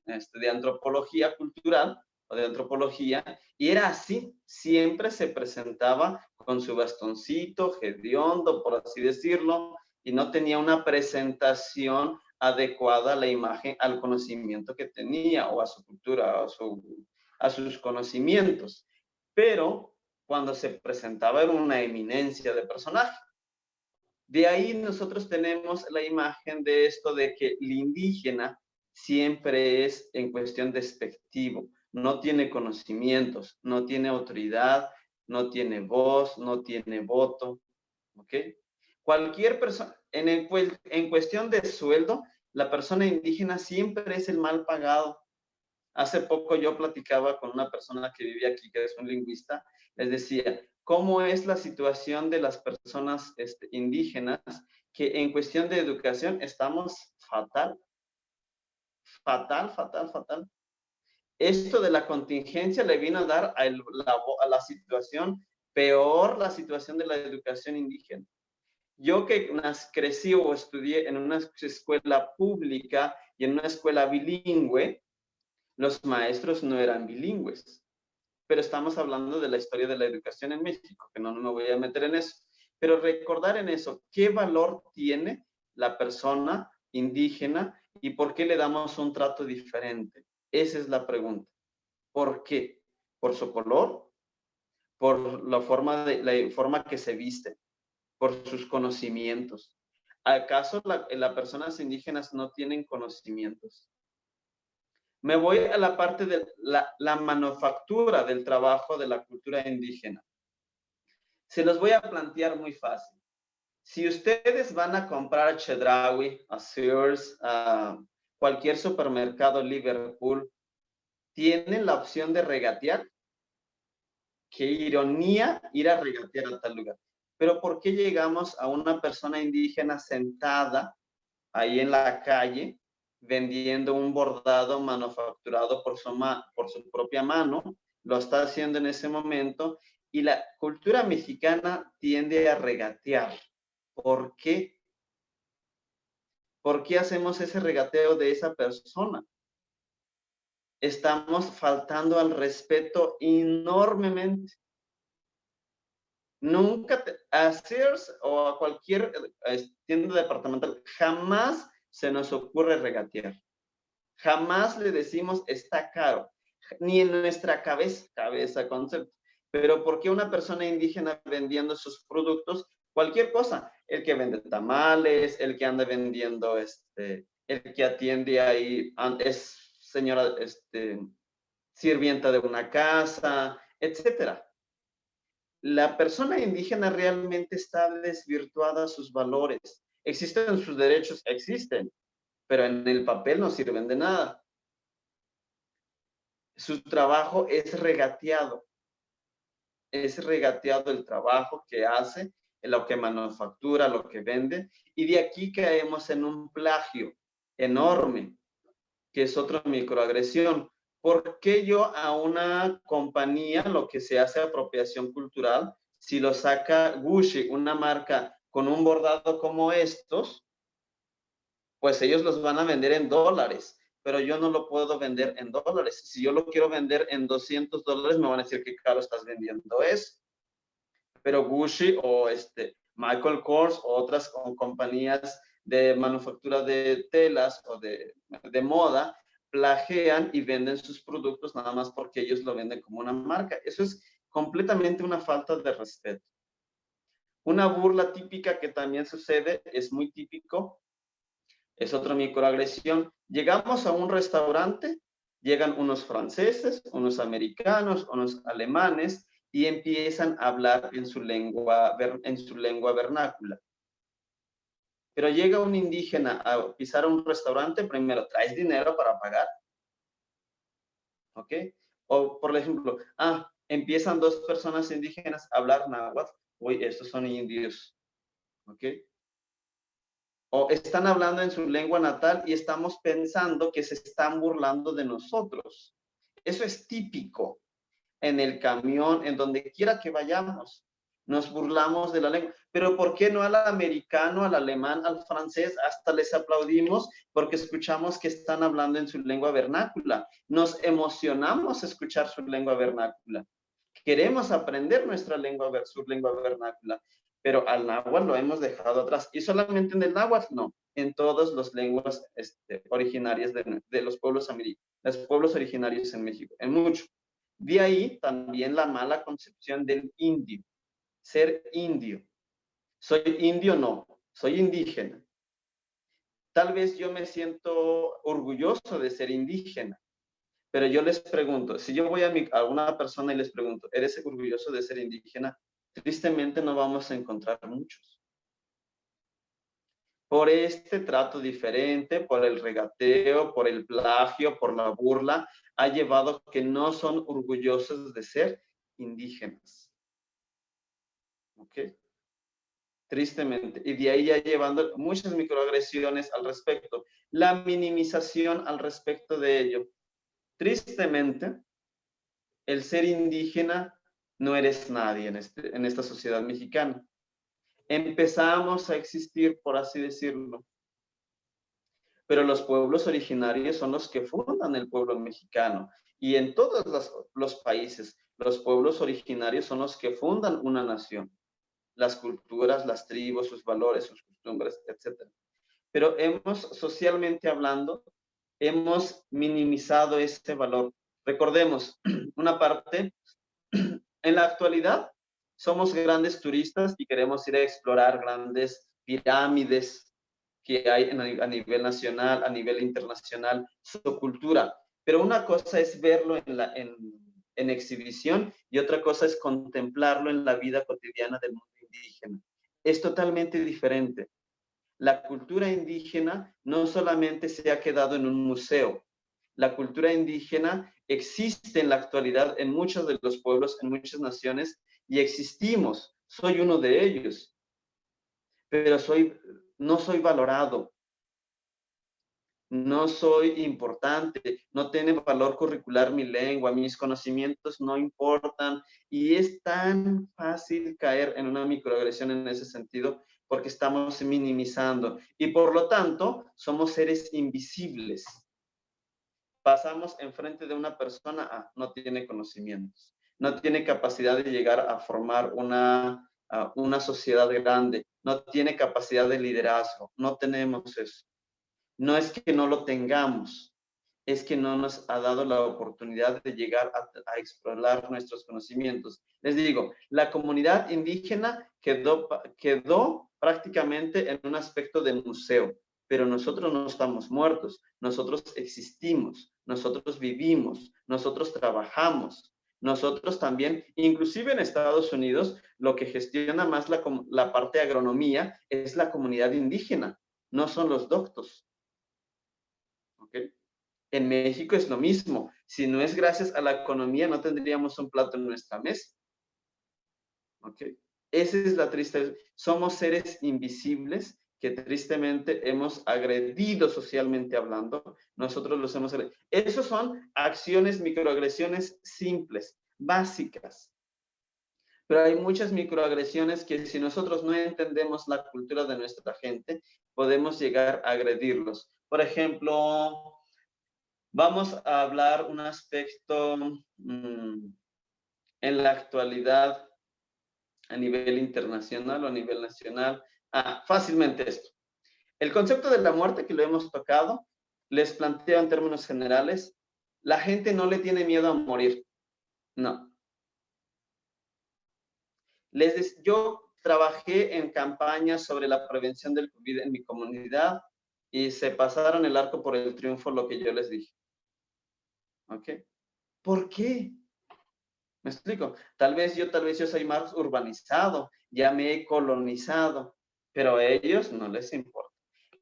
antropología cultural o de antropología, y era así, siempre se presentaba con su bastoncito, hediondo, por así decirlo, y no tenía una presentación adecuada a la imagen, al conocimiento que tenía, o a su cultura, a sus conocimientos. Pero cuando se presentaba era una eminencia de personaje. De ahí nosotros tenemos la imagen de esto de que el indígena siempre es en cuestión despectivo, no tiene conocimientos, no tiene autoridad, no tiene voz, no tiene voto, ¿ok? Cualquier persona, en cuestión de sueldo, la persona indígena siempre es el mal pagado. Hace poco yo platicaba con una persona que vivía aquí, que es un lingüista, les decía, cómo es la situación de las personas indígenas, que en cuestión de educación estamos fatal, fatal, fatal, fatal. Esto de la contingencia le vino a dar a la situación peor, la situación de la educación indígena. Yo que crecí o estudié en una escuela pública y en una escuela bilingüe, los maestros no eran bilingües. Pero estamos hablando de la historia de la educación en México, que no me voy a meter en eso. Pero recordar en eso, ¿qué valor tiene la persona indígena y por qué le damos un trato diferente? Esa es la pregunta. ¿Por qué? ¿Por su color? ¿Por la forma que se viste? ¿Por sus conocimientos? ¿Acaso las personas indígenas no tienen conocimientos? Me voy a la parte de la manufactura del trabajo de la cultura indígena. Se los voy a plantear muy fácil. Si ustedes van a comprar a Chedraui, a Sears, a cualquier supermercado Liverpool, ¿tienen la opción de regatear? Qué ironía ir a regatear a tal lugar. Pero ¿por qué llegamos a una persona indígena sentada ahí en la calle vendiendo un bordado manufacturado por su propia mano? Lo está haciendo en ese momento y la cultura mexicana tiende a regatear. ¿Por qué? ¿Por qué hacemos ese regateo de esa persona? Estamos faltando al respeto enormemente. Nunca a Sears o a cualquier tienda departamental jamás se nos ocurre regatear. Jamás le decimos está caro, ni en nuestra cabeza concepto. Pero ¿por qué una persona indígena vendiendo sus productos? Cualquier cosa, el que vende tamales, el que anda vendiendo, el que atiende ahí, es señora, sirvienta de una casa, etcétera. La persona indígena realmente está desvirtuada sus valores. ¿Existen sus derechos? Existen, pero en el papel no sirven de nada. Su trabajo es regateado. Es regateado el trabajo que hace, lo que manufactura, lo que vende, y de aquí caemos en un plagio enorme, que es otra microagresión. ¿Por qué yo a una compañía lo que se hace apropiación cultural, si lo saca Gucci, una marca con un bordado como estos, pues ellos los van a vender en dólares, pero yo no lo puedo vender en dólares. Si yo lo quiero vender en $200, me van a decir que caro estás vendiendo eso. Pero Gucci o Michael Kors o otras compañías de manufactura de telas o de moda plagian y venden sus productos nada más porque ellos lo venden como una marca. Eso es completamente una falta de respeto. Una burla típica que también sucede, es muy típico, es otra microagresión. Llegamos a un restaurante, llegan unos franceses, unos americanos, unos alemanes y empiezan a hablar en su lengua vernácula. Pero llega un indígena a pisar un restaurante, primero, ¿traes dinero para pagar? ¿Ok? O, por ejemplo, empiezan dos personas indígenas a hablar náhuatl. Uy, estos son indios. ¿Ok? O están hablando en su lengua natal y estamos pensando que se están burlando de nosotros. Eso es típico. En el camión, en donde quiera que vayamos, nos burlamos de la lengua. Pero ¿por qué no al americano, al alemán, al francés? Hasta les aplaudimos porque escuchamos que están hablando en su lengua vernácula. Nos emocionamos escuchar su lengua vernácula. Queremos aprender su lengua vernácula, pero al náhuatl lo hemos dejado atrás. Y solamente en el náhuatl, no, en todas las lenguas originarias de los pueblos originarios en México, en mucho. De ahí también la mala concepción del indio. Ser indio. ¿Soy indio? No. Soy indígena. Tal vez yo me siento orgulloso de ser indígena, pero yo les pregunto, si yo voy a una persona y les pregunto, ¿eres orgulloso de ser indígena? Tristemente no vamos a encontrar muchos. Por este trato diferente, por el regateo, por el plagio, por la burla, ha llevado a que no son orgullosos de ser indígenas. ¿Ok? Tristemente. Y de ahí ya llevando muchas microagresiones al respecto. La minimización al respecto de ello. Tristemente, el ser indígena no eres nadie en esta sociedad mexicana. Empezamos a existir, por así decirlo. Pero los pueblos originarios son los que fundan el pueblo mexicano. Y en todos los países, los pueblos originarios son los que fundan una nación. Las culturas, las tribus, sus valores, sus costumbres, etc. Pero socialmente hablando, hemos minimizado este valor. Recordemos, una parte, en la actualidad, somos grandes turistas y queremos ir a explorar grandes pirámides que hay a nivel nacional, a nivel internacional, su cultura. Pero una cosa es verlo en exhibición y otra cosa es contemplarlo en la vida cotidiana del mundo indígena. Es totalmente diferente. La cultura indígena no solamente se ha quedado en un museo. La cultura indígena existe en la actualidad en muchos de los pueblos, en muchas naciones, y existimos. Soy uno de ellos. Pero no soy valorado. No soy importante, no tiene valor curricular mi lengua, mis conocimientos no importan, y es tan fácil caer en una microagresión en ese sentido porque estamos minimizando y por lo tanto somos seres invisibles. Pasamos enfrente de una persona, no tiene conocimientos, no tiene capacidad de llegar a formar una sociedad grande, no tiene capacidad de liderazgo, no tenemos eso. No es que no lo tengamos, es que no nos ha dado la oportunidad de llegar a explorar nuestros conocimientos. Les digo, la comunidad indígena quedó prácticamente en un aspecto de museo, pero nosotros no estamos muertos, nosotros existimos, nosotros vivimos, nosotros trabajamos. Nosotros también, inclusive en Estados Unidos, lo que gestiona más la parte de agronomía es la comunidad indígena, no son los doctos. ¿Okay? En México es lo mismo. Si no es gracias a la economía, no tendríamos un plato en nuestra mesa. ¿Okay? Esa es la tristeza. Somos seres invisibles que tristemente hemos agredido socialmente hablando. Nosotros los hemos agredido. Esas son acciones, microagresiones simples, básicas. Pero hay muchas microagresiones que si nosotros no entendemos la cultura de nuestra gente, podemos llegar a agredirlos. Por ejemplo, vamos a hablar un aspecto en la actualidad a nivel internacional o a nivel nacional. Fácilmente esto. El concepto de la muerte que lo hemos tocado, les planteo en términos generales, la gente no le tiene miedo a morir. No. Yo trabajé en campañas sobre la prevención del COVID en mi comunidad y se pasaron el arco por el triunfo lo que yo les dije. ¿Ok? ¿Por qué? ¿Me explico? Tal vez yo soy más urbanizado, ya me he colonizado, pero a ellos no les importa.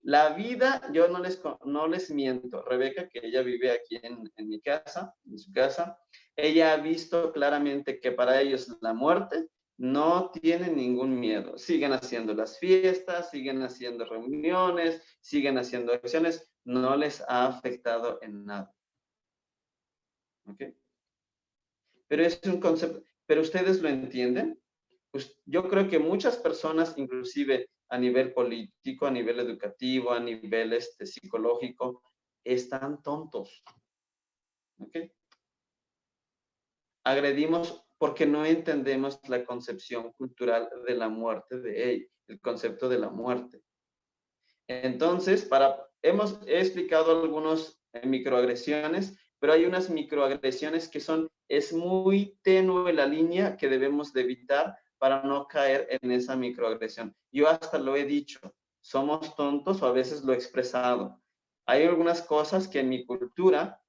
La vida, yo no les miento. Rebeca, que ella vive aquí en mi casa, en su casa, ella ha visto claramente que para ellos la muerte no tiene ningún miedo. Siguen haciendo las fiestas, siguen haciendo reuniones, siguen haciendo acciones, no les ha afectado en nada. ¿Ok? Pero es un concepto, pero ustedes lo entienden. Pues yo creo que muchas personas, inclusive a nivel político, a nivel educativo, a nivel psicológico, están tontos. ¿Ok? Agredimos porque no entendemos la concepción cultural de la muerte de ellos, el concepto de la muerte. Entonces, he explicado algunas microagresiones, pero hay unas microagresiones que es muy tenue la línea que debemos de evitar para no caer en esa microagresión. Yo hasta lo he dicho, somos tontos o a veces lo he expresado. Hay algunas cosas que en mi cultura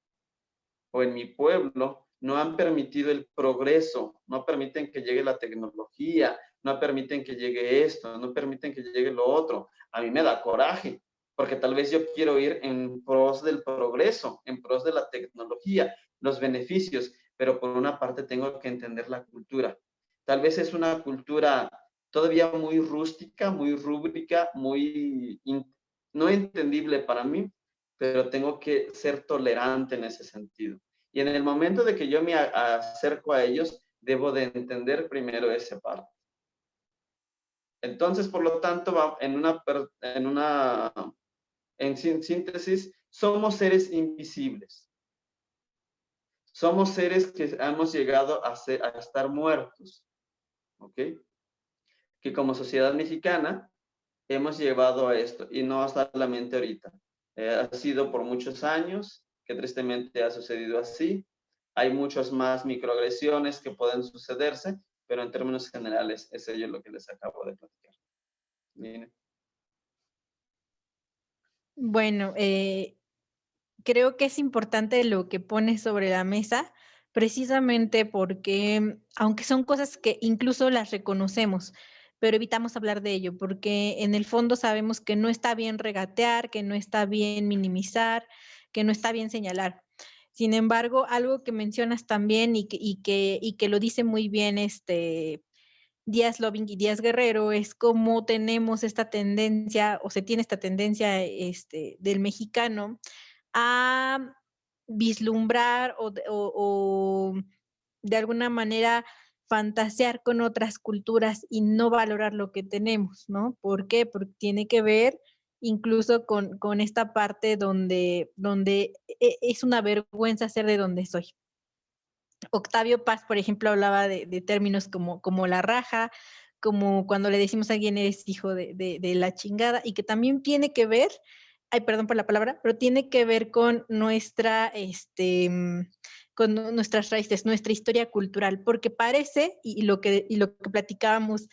o en mi pueblo no han permitido el progreso, no permiten que llegue la tecnología, no permiten que llegue esto, no permiten que llegue lo otro. A mí me da coraje, porque tal vez yo quiero ir en pros del progreso, en pros de la tecnología, los beneficios, pero por una parte tengo que entender la cultura. Tal vez es una cultura todavía muy rústica, muy rúbrica, no entendible para mí, pero tengo que ser tolerante en ese sentido. Y en el momento de que yo me acerco a ellos, debo de entender primero esa parte. Entonces, por lo tanto, en síntesis, somos seres invisibles. Somos seres que hemos llegado a estar muertos, ¿ok? Que como sociedad mexicana hemos llevado a esto, y no solamente ahorita. Ha sido por muchos años, que tristemente ha sucedido así. Hay muchas más microagresiones que pueden sucederse, pero en términos generales es ello lo que les acabo de platicar. Miren. Bueno, creo que es importante lo que pones sobre la mesa, precisamente porque, aunque son cosas que incluso las reconocemos, pero evitamos hablar de ello, porque en el fondo sabemos que no está bien regatear, que no está bien minimizar, que no está bien señalar. Sin embargo, algo que mencionas también y que lo dice muy bien Díaz Loving y Díaz Guerrero es cómo tenemos esta tendencia, o se tiene esta tendencia del mexicano a vislumbrar o de alguna manera fantasear con otras culturas y no valorar lo que tenemos, ¿no? ¿Por qué? Porque tiene que ver incluso con esta parte donde es una vergüenza ser de donde soy. Octavio Paz, por ejemplo, hablaba de términos como la raja, como cuando le decimos a alguien eres hijo de la chingada, y que también tiene que ver, ay, perdón por la palabra, pero tiene que ver con con nuestras raíces, nuestra historia cultural, porque parece, y lo que platicábamos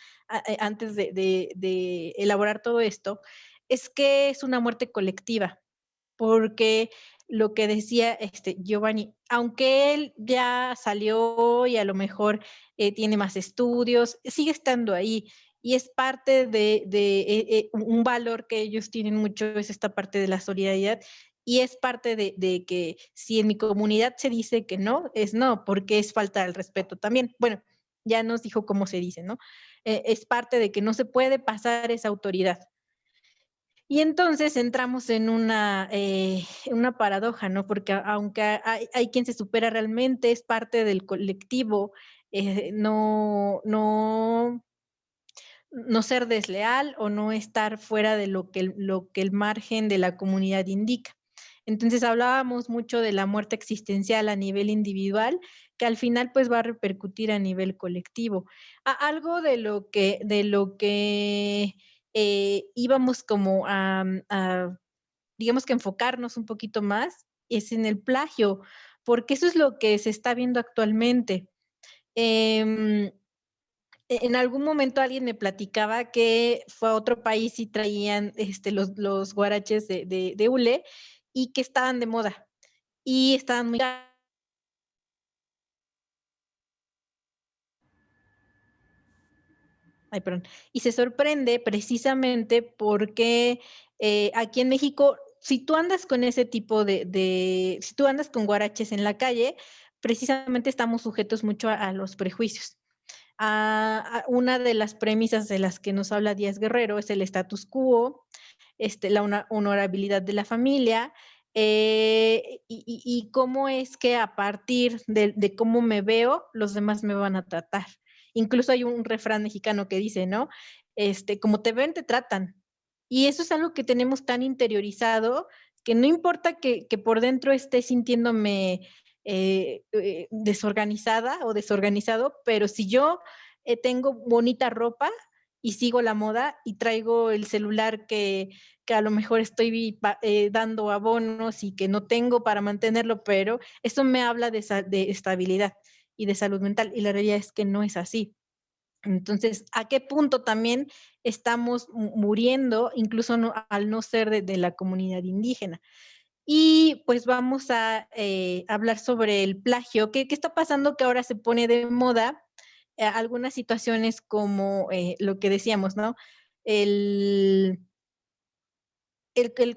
antes de elaborar todo esto, es que es una muerte colectiva, porque lo que decía Giovanni, aunque él ya salió y a lo mejor tiene más estudios, sigue estando ahí y es parte de un valor que ellos tienen mucho, es esta parte de la solidaridad y es parte de que si en mi comunidad se dice que no, es no, porque es falta del respeto también. Bueno, ya nos dijo cómo se dice, ¿no? Es parte de que no se puede pasar esa autoridad. Y entonces entramos en una paradoja, ¿no? Porque aunque hay quien se supera realmente, es parte del colectivo, no ser desleal o no estar fuera de lo que el margen de la comunidad indica. Entonces hablábamos mucho de la muerte existencial a nivel individual, que al final pues va a repercutir a nivel colectivo. Algo de lo que íbamos como digamos que enfocarnos un poquito más es en el plagio, porque eso es lo que se está viendo actualmente. En algún momento alguien me platicaba que fue a otro país y traían los guaraches de hule y que estaban de moda y estaban muy ay, perdón, y se sorprende precisamente porque aquí en México, si tú andas con ese tipo si tú andas con guaraches en la calle, precisamente estamos sujetos mucho a los prejuicios. Una de las premisas de las que nos habla Díaz Guerrero es el status quo, la honorabilidad de la familia, y cómo es que a partir de cómo me veo, los demás me van a tratar. Incluso hay un refrán mexicano que dice, ¿no? Como te ven, te tratan. Y eso es algo que tenemos tan interiorizado que no importa que por dentro esté sintiéndome desorganizada o desorganizado, pero si yo tengo bonita ropa y sigo la moda y traigo el celular que a lo mejor estoy dando abonos y que no tengo para mantenerlo, pero eso me habla de estabilidad y de salud mental, y la realidad es que no es así. Entonces, ¿a qué punto también estamos muriendo, incluso al no ser de la comunidad indígena? Y pues vamos a hablar sobre el plagio. ¿Qué está pasando que ahora se pone de moda? Algunas situaciones como lo que decíamos, ¿no? El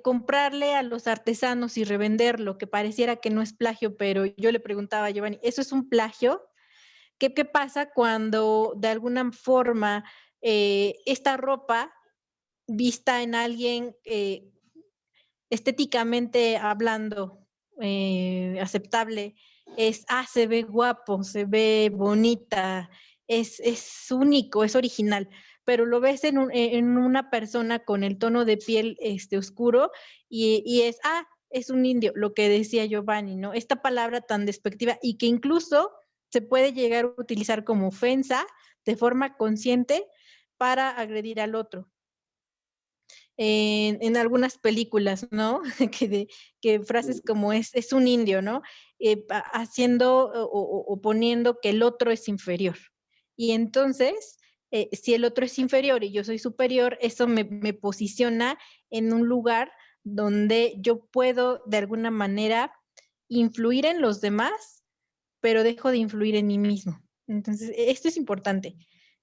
comprarle a los artesanos y revenderlo, que pareciera que no es plagio, pero yo le preguntaba a Giovanni, ¿eso es un plagio? ¿Qué pasa cuando de alguna forma esta ropa vista en alguien estéticamente hablando, aceptable, se ve guapo, se ve bonita, es único, es original, pero lo ves en una persona con el tono de piel oscuro y es un indio, lo que decía Giovanni, ¿no? Esta palabra tan despectiva y que incluso se puede llegar a utilizar como ofensa de forma consciente para agredir al otro. En algunas películas, ¿no? que frases como es un indio, ¿no? Haciendo o poniendo que el otro es inferior. Y entonces, si el otro es inferior y yo soy superior, eso me posiciona en un lugar donde yo puedo de alguna manera influir en los demás, pero dejo de influir en mí mismo. Entonces, esto es importante.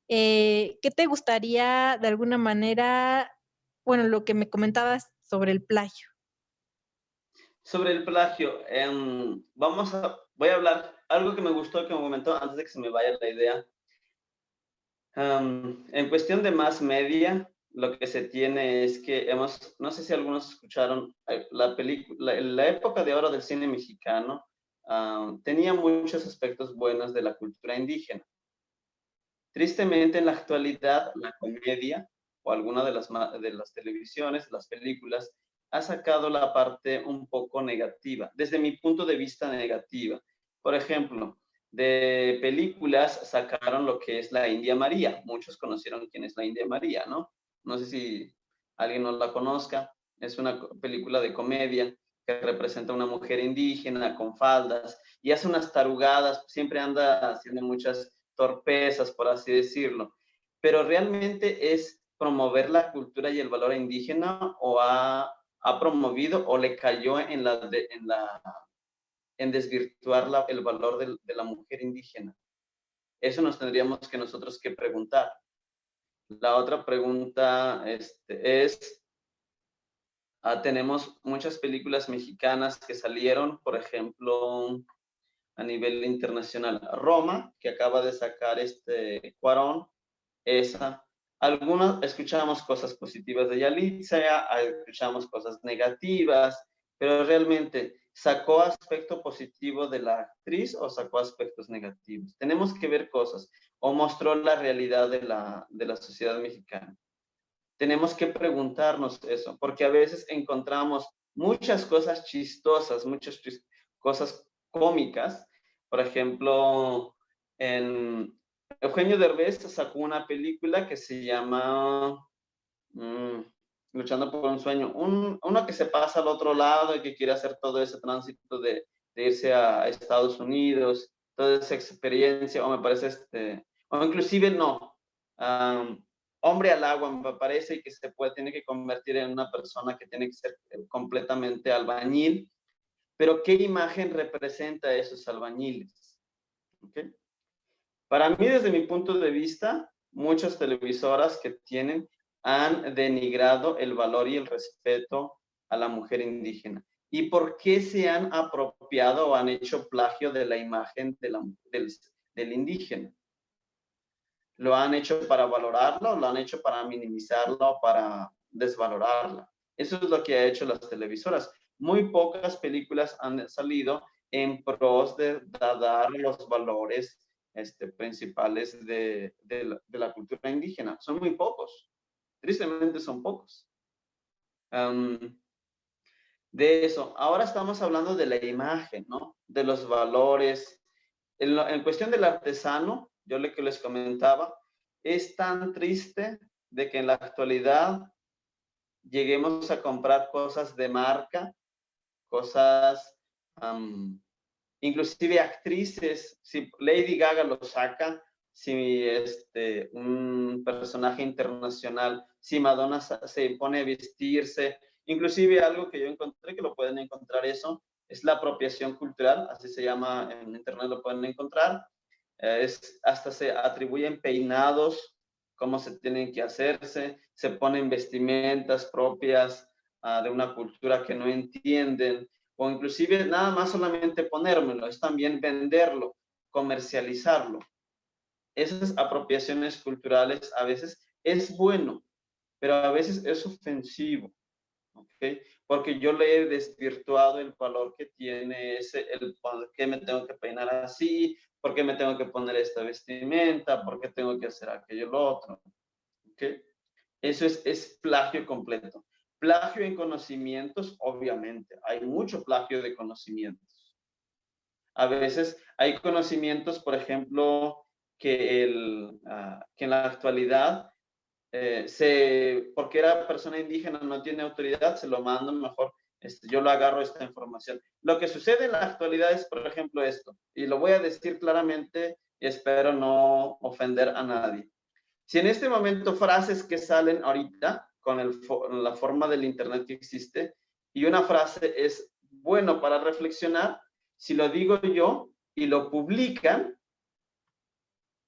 ¿Qué te gustaría de alguna manera, bueno, lo que me comentabas sobre el plagio? Sobre el plagio, voy a hablar algo que me gustó que me comentó antes de que se me vaya la idea. En cuestión de más media, lo que se tiene es que no sé si algunos escucharon la época de oro del cine mexicano, tenía muchos aspectos buenos de la cultura indígena. Tristemente, en la actualidad, la comedia o alguna de las televisiones, las películas, ha sacado la parte un poco negativa, desde mi punto de vista negativa. Por ejemplo, de películas sacaron lo que es la India María. Muchos conocieron quién es la India María, ¿no? No sé si alguien no la conozca. Es una película de comedia que representa a una mujer indígena con faldas y hace unas tarugadas, siempre anda haciendo muchas torpezas, por así decirlo. Pero realmente es promover la cultura y el valor indígena o ha promovido o le cayó en desvirtuar el valor de la mujer indígena. Eso nos tendríamos que nosotros que preguntar. La otra pregunta tenemos muchas películas mexicanas que salieron, por ejemplo, a nivel internacional. Roma, que acaba de sacar Cuarón, algunos escuchamos cosas positivas de Yalitza, escuchamos cosas negativas, pero realmente, ¿sacó aspecto positivo de la actriz o sacó aspectos negativos? Tenemos que ver cosas, o mostró la realidad de la sociedad mexicana. Tenemos que preguntarnos eso, porque a veces encontramos muchas cosas chistosas, muchas cosas cómicas. Por ejemplo, Eugenio Derbez sacó una película que se llama Luchando por un sueño. Uno que se pasa al otro lado y que quiere hacer todo ese tránsito de irse a Estados Unidos, toda esa experiencia, o me parece o inclusive no, Hombre al agua, me parece, y que tiene que convertir en una persona que tiene que ser completamente albañil. Pero ¿qué imagen representa a esos albañiles? ¿Okay? Para mí, desde mi punto de vista, muchas televisoras que han denigrado el valor y el respeto a la mujer indígena. ¿Y por qué se han apropiado o han hecho plagio de la imagen del indígena? ¿Lo han hecho para valorarla o lo han hecho para minimizarla o para desvalorarla? Eso es lo que han hecho las televisoras. Muy pocas películas han salido en pros de dar los valores principales de la cultura indígena. Son muy pocos. Tristemente son pocos. De eso. Ahora estamos hablando de la imagen, ¿no? De los valores. En cuestión del artesano, yo que les comentaba, es tan triste de que en la actualidad lleguemos a comprar cosas de marca, cosas, inclusive actrices, si Lady Gaga lo saca, si un personaje internacional, si Madonna se pone a vestirse, inclusive algo que yo encontré, que lo pueden encontrar eso, es la apropiación cultural, así se llama, en internet lo pueden encontrar, hasta se atribuyen peinados, cómo se tienen que hacerse, se ponen vestimentas propias de una cultura que no entienden, o inclusive nada más solamente ponérmelo, es también venderlo, comercializarlo. esas apropiaciones culturales a veces es bueno, pero a veces es ofensivo, ¿ok? Porque yo le he desvirtuado el valor que tiene el por qué me tengo que peinar así, por qué me tengo que poner esta vestimenta, por qué tengo que hacer aquello lo otro, ¿ok? Eso es plagio completo. Plagio en conocimientos, obviamente, hay mucho plagio de conocimientos. A veces hay conocimientos, por ejemplo, que en la actualidad porque era persona indígena, no tiene autoridad, se lo mando mejor, yo lo agarro esta información. Lo que sucede en la actualidad es, por ejemplo, esto, y lo voy a decir claramente, y espero no ofender a nadie. Si en este momento frases que salen ahorita, con la forma del Internet que existe, y una frase es bueno para reflexionar, si lo digo yo y lo publican,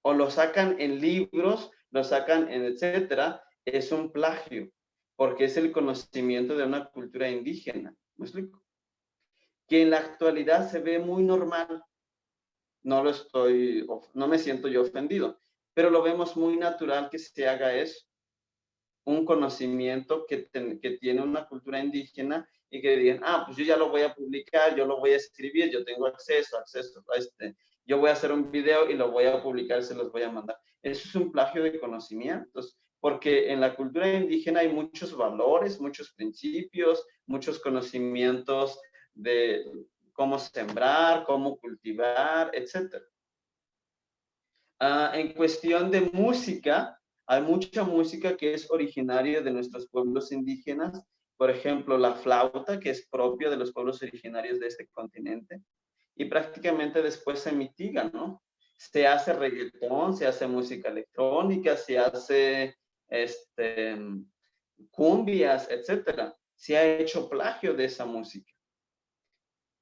o lo sacan en libros, lo sacan en etcétera, es un plagio, porque es el conocimiento de una cultura indígena. ¿Me explico? Que en la actualidad se ve muy normal. No me siento yo ofendido, pero lo vemos muy natural que se haga eso. Un conocimiento que tiene una cultura indígena y que digan, pues yo ya lo voy a publicar, yo lo voy a escribir, yo tengo acceso a yo voy a hacer un video y lo voy a publicar, se los voy a mandar. Eso es un plagio de conocimientos, porque en la cultura indígena hay muchos valores, muchos principios, muchos conocimientos de cómo sembrar, cómo cultivar, etc. En cuestión de música, hay mucha música que es originaria de nuestros pueblos indígenas. Por ejemplo, la flauta, que es propia de los pueblos originarios de este continente. Y prácticamente después se mitiga, ¿no? Se hace reggaetón, se hace música electrónica, se hace cumbias, etcétera. Se ha hecho plagio de esa música.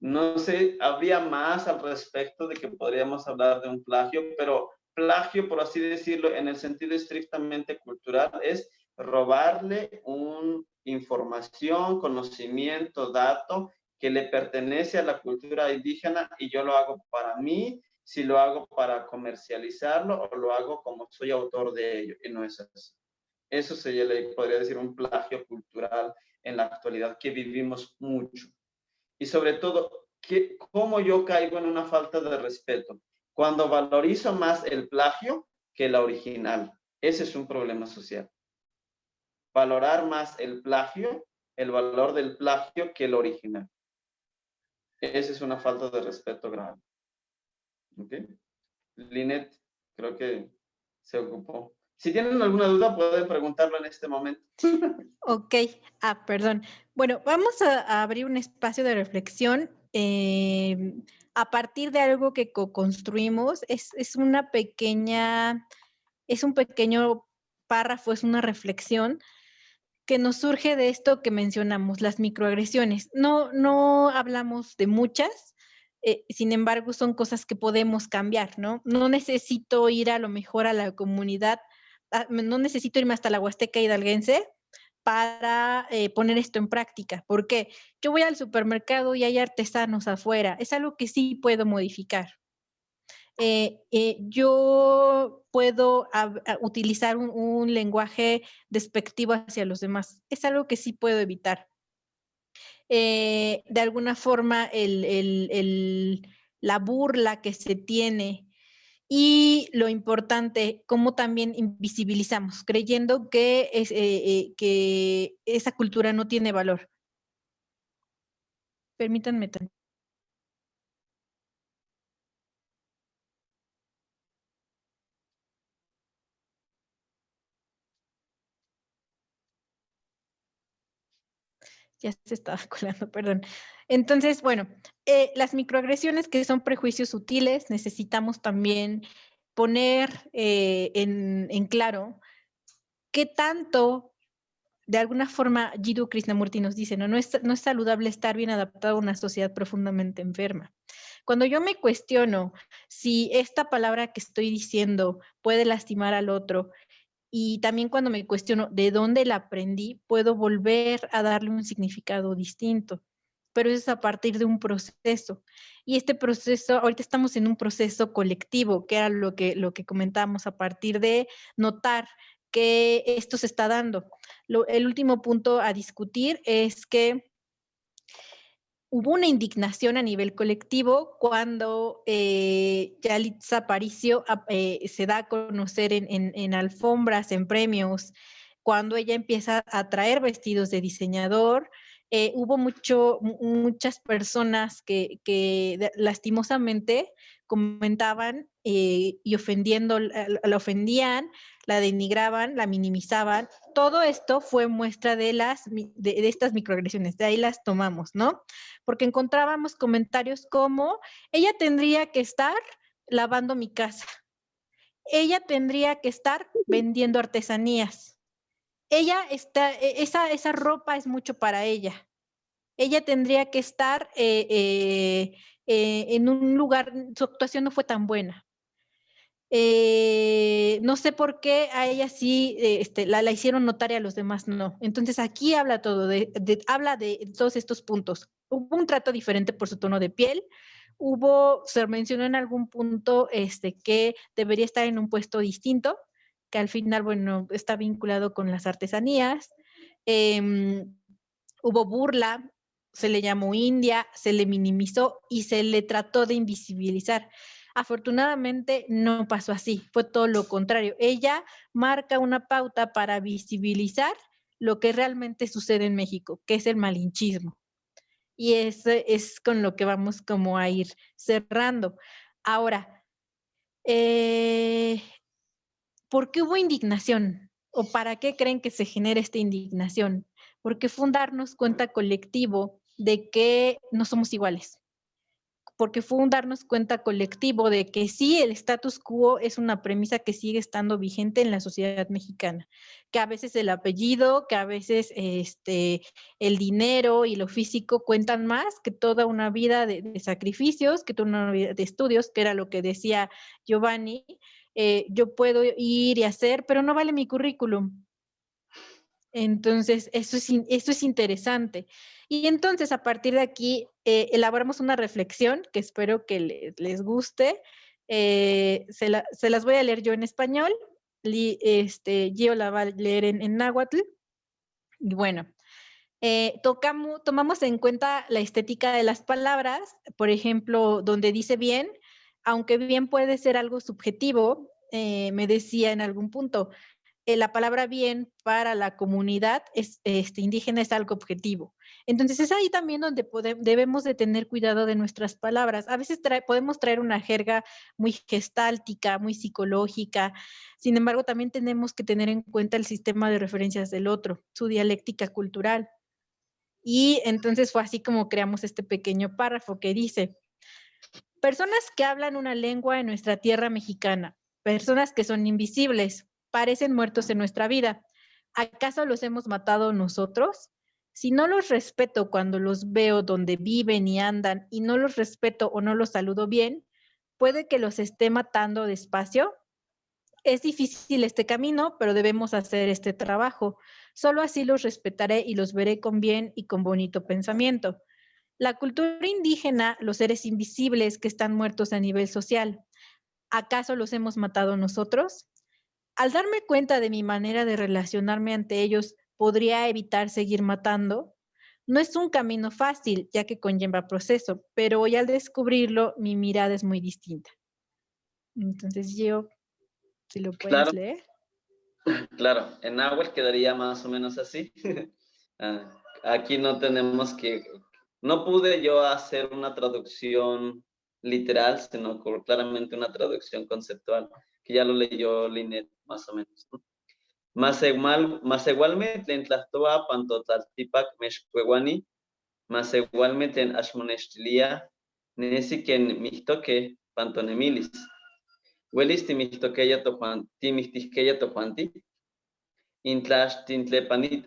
No sé, habría más al respecto de que podríamos hablar de un plagio, pero plagio, por así decirlo, en el sentido estrictamente cultural, es robarle una información, conocimiento, dato que le pertenece a la cultura indígena y yo lo hago para mí, si lo hago para comercializarlo o lo hago como soy autor de ello, y no es así. Eso sería, podría decir, un plagio cultural en la actualidad que vivimos mucho. Y sobre todo, ¿cómo yo caigo en una falta de respeto? Cuando valorizo más el plagio que la original. Ese es un problema social. Valorar más el plagio, el valor del plagio que el original. Esa es una falta de respeto grave. ¿Ok? Linet, creo que se ocupó. Si tienen alguna duda, pueden preguntarlo en este momento. Ok, perdón. Bueno, vamos a abrir un espacio de reflexión a partir de algo que co-construimos. Es un pequeño párrafo, es una reflexión que nos surge de esto que mencionamos, las microagresiones. No hablamos de muchas, sin embargo, son cosas que podemos cambiar, ¿no? No necesito ir a lo mejor a la comunidad, no necesito irme hasta la Huasteca hidalguense para poner esto en práctica. ¿Por qué? Yo voy al supermercado y hay artesanos afuera. Es algo que sí puedo modificar. Yo puedo utilizar un lenguaje despectivo hacia los demás. Es algo que sí puedo evitar. De alguna forma, la burla que se tiene y lo importante, cómo también invisibilizamos, creyendo que esa cultura no tiene valor. Permítanme tanto. Ya se estaba colando, perdón. Entonces, bueno, las microagresiones, que son prejuicios sutiles, necesitamos también poner en claro qué tanto, de alguna forma, Jiddu Krishnamurti nos dice, no es saludable estar bien adaptado a una sociedad profundamente enferma. Cuando yo me cuestiono si esta palabra que estoy diciendo puede lastimar al otro, y también cuando me cuestiono de dónde la aprendí, puedo volver a darle un significado distinto. pero eso es a partir de un proceso. Y este proceso, ahorita estamos en un proceso colectivo, que era lo que comentábamos, a partir de notar que esto se está dando. El último punto a discutir es que hubo una indignación a nivel colectivo cuando Yalitza Aparicio se da a conocer en alfombras, en premios, cuando ella empieza a traer vestidos de diseñador. Hubo muchas personas que lastimosamente comentaban y la ofendían, la denigraban, la minimizaban. Todo esto fue muestra de estas microagresiones, de ahí las tomamos, ¿no? Porque encontrábamos comentarios como, ella tendría que estar lavando mi casa, ella tendría que estar vendiendo artesanías, esa ropa es mucho para ella tendría que estar en un lugar, su actuación no fue tan buena. No sé por qué a ella sí la hicieron notar y a los demás no. Entonces aquí habla todo, habla de todos estos puntos. Hubo un trato diferente por su tono de piel, se mencionó en algún punto que debería estar en un puesto distinto, que al final, bueno, está vinculado con las artesanías. Hubo burla, se le llamó india, se le minimizó y se le trató de invisibilizar. Afortunadamente no pasó así, fue todo lo contrario. Ella marca una pauta para visibilizar lo que realmente sucede en México, que es el malinchismo. Y es con lo que vamos como a ir cerrando. Ahora, ¿por qué hubo indignación? ¿O para qué creen que se genera esta indignación? Porque fue un darnos cuenta colectivo de que no somos iguales. Porque fue un darnos cuenta colectivo de que sí, el status quo es una premisa que sigue estando vigente en la sociedad mexicana, que a veces el apellido, que a veces el dinero y lo físico cuentan más que toda una vida de sacrificios, que toda una vida de estudios, que era lo que decía Giovanni. Yo puedo ir y hacer, pero no vale mi currículum. Entonces, eso es interesante. Y entonces, a partir de aquí, elaboramos una reflexión que espero que les guste. Se las voy a leer yo en español. Gio la va a leer en náhuatl. Y bueno, tomamos en cuenta la estética de las palabras, por ejemplo, donde dice bien, aunque bien puede ser algo subjetivo, me decía en algún punto, la palabra bien para la comunidad indígena es algo objetivo. Entonces es ahí también donde debemos de tener cuidado de nuestras palabras. A veces podemos traer una jerga muy gestáltica, muy psicológica. Sin embargo, también tenemos que tener en cuenta el sistema de referencias del otro, su dialéctica cultural. Y entonces fue así como creamos este pequeño párrafo que dice, personas que hablan una lengua en nuestra tierra mexicana, personas que son invisibles, parecen muertos en nuestra vida. ¿Acaso los hemos matado nosotros? Si no los respeto cuando los veo donde viven y andan y no los respeto o no los saludo bien, ¿puede que los esté matando despacio? Es difícil este camino, pero debemos hacer este trabajo. Solo así los respetaré y los veré con bien y con bonito pensamiento. La cultura indígena, los seres invisibles que están muertos a nivel social, ¿acaso los hemos matado nosotros? Al darme cuenta de mi manera de relacionarme ante ellos, ¿podría evitar seguir matando? No es un camino fácil, ya que conlleva proceso, pero hoy al descubrirlo, mi mirada es muy distinta. Entonces yo, si lo puedes leer. Claro, en náhuatl quedaría más o menos así. Aquí no tenemos no pude yo hacer una traducción literal, sino claramente una traducción conceptual, que ya lo leyó Linet más o menos. Más igualmente en Tlactoa, Pantotlaltipac, Mexcueguani, más igualmente en Ashmonestilia, Nesi que en Mixtoque, Pantonemilis. Huelis timixtoqueya tojuanti,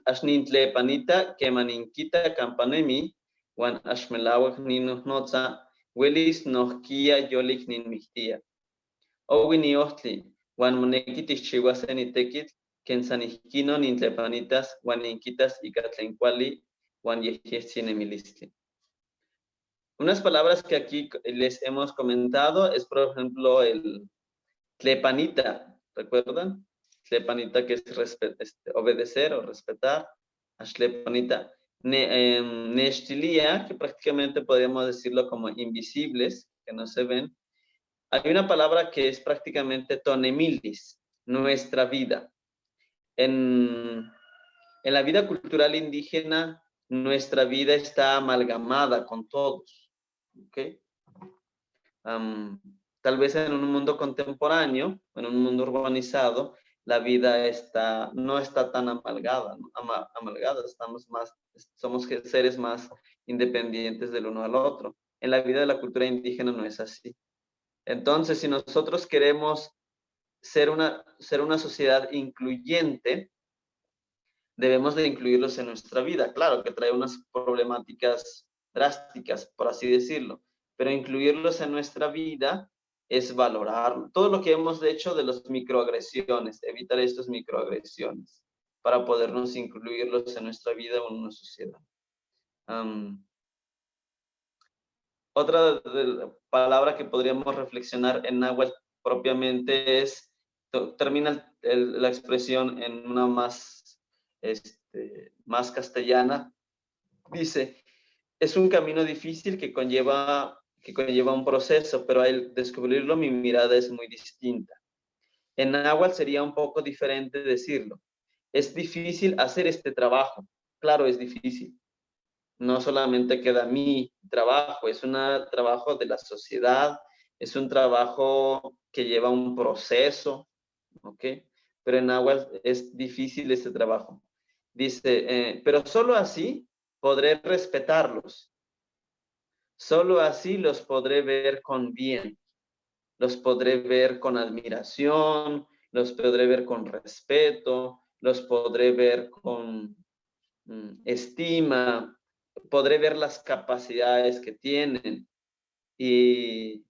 Ashnintlepanita, Kemaninkita, Campanemi, Juan Ashmelawak Ninuhnotza, Huelis Nohkia Yolik Ninmixtia. Owini Ohtli, Juan Monekitis Chihuaseni Tekit, Kensanihkino Nintlepanitas, Juan Inquitas y Catlencuali, Juan Yehiesinemilisli. Unas palabras que aquí les hemos comentado es, por ejemplo, el tlepanita, ¿recuerdan? Tlepanita, que es obedecer o respetar. Ashlepanita. Neshtilia, que prácticamente podríamos decirlo como invisibles, que no se ven. Hay una palabra que es prácticamente tonemilis, nuestra vida. En la vida cultural indígena, nuestra vida está amalgamada con todos. ¿Okay? Tal vez en un mundo contemporáneo, en un mundo urbanizado, la vida no está tan amalgada, ¿no? Amalgada, somos seres más independientes del uno al otro. En la vida de la cultura indígena no es así. Entonces, si nosotros queremos ser una sociedad incluyente, debemos de incluirlos en nuestra vida. Claro que trae unas problemáticas drásticas, por así decirlo, pero incluirlos en nuestra vida es valorar todo lo que hemos hecho de las microagresiones, evitar estas microagresiones para podernos incluirlos en nuestra vida o en una sociedad. Otra palabra que podríamos reflexionar en náhuatl propiamente es, termina la expresión en una más castellana. Dice, es un camino difícil que conlleva un proceso, pero al descubrirlo mi mirada es muy distinta. En náhuatl sería un poco diferente decirlo. Es difícil hacer este trabajo. Claro, es difícil. No solamente queda mi trabajo, es un trabajo de la sociedad, es un trabajo que lleva un proceso, ¿ok? Pero en náhuatl es difícil este trabajo. Dice, pero solo así podré respetarlos. Solo así los podré ver con bien. Los podré ver con admiración, los podré ver con respeto, los podré ver con estima, podré ver las capacidades que tienen y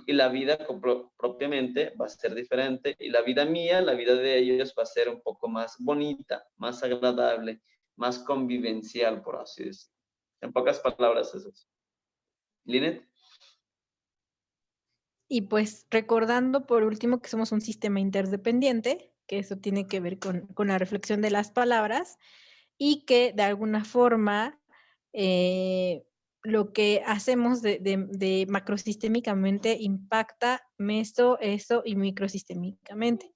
la vida propiamente va a ser diferente y la vida mía, la vida de ellos va a ser un poco más bonita, más agradable, más convivencial, por así decirlo. En pocas palabras es eso. Linet. Y pues recordando por último que somos un sistema interdependiente, que eso tiene que ver con la reflexión de las palabras y que de alguna forma lo que hacemos de macrosistémicamente impacta meso, eso y microsistémicamente.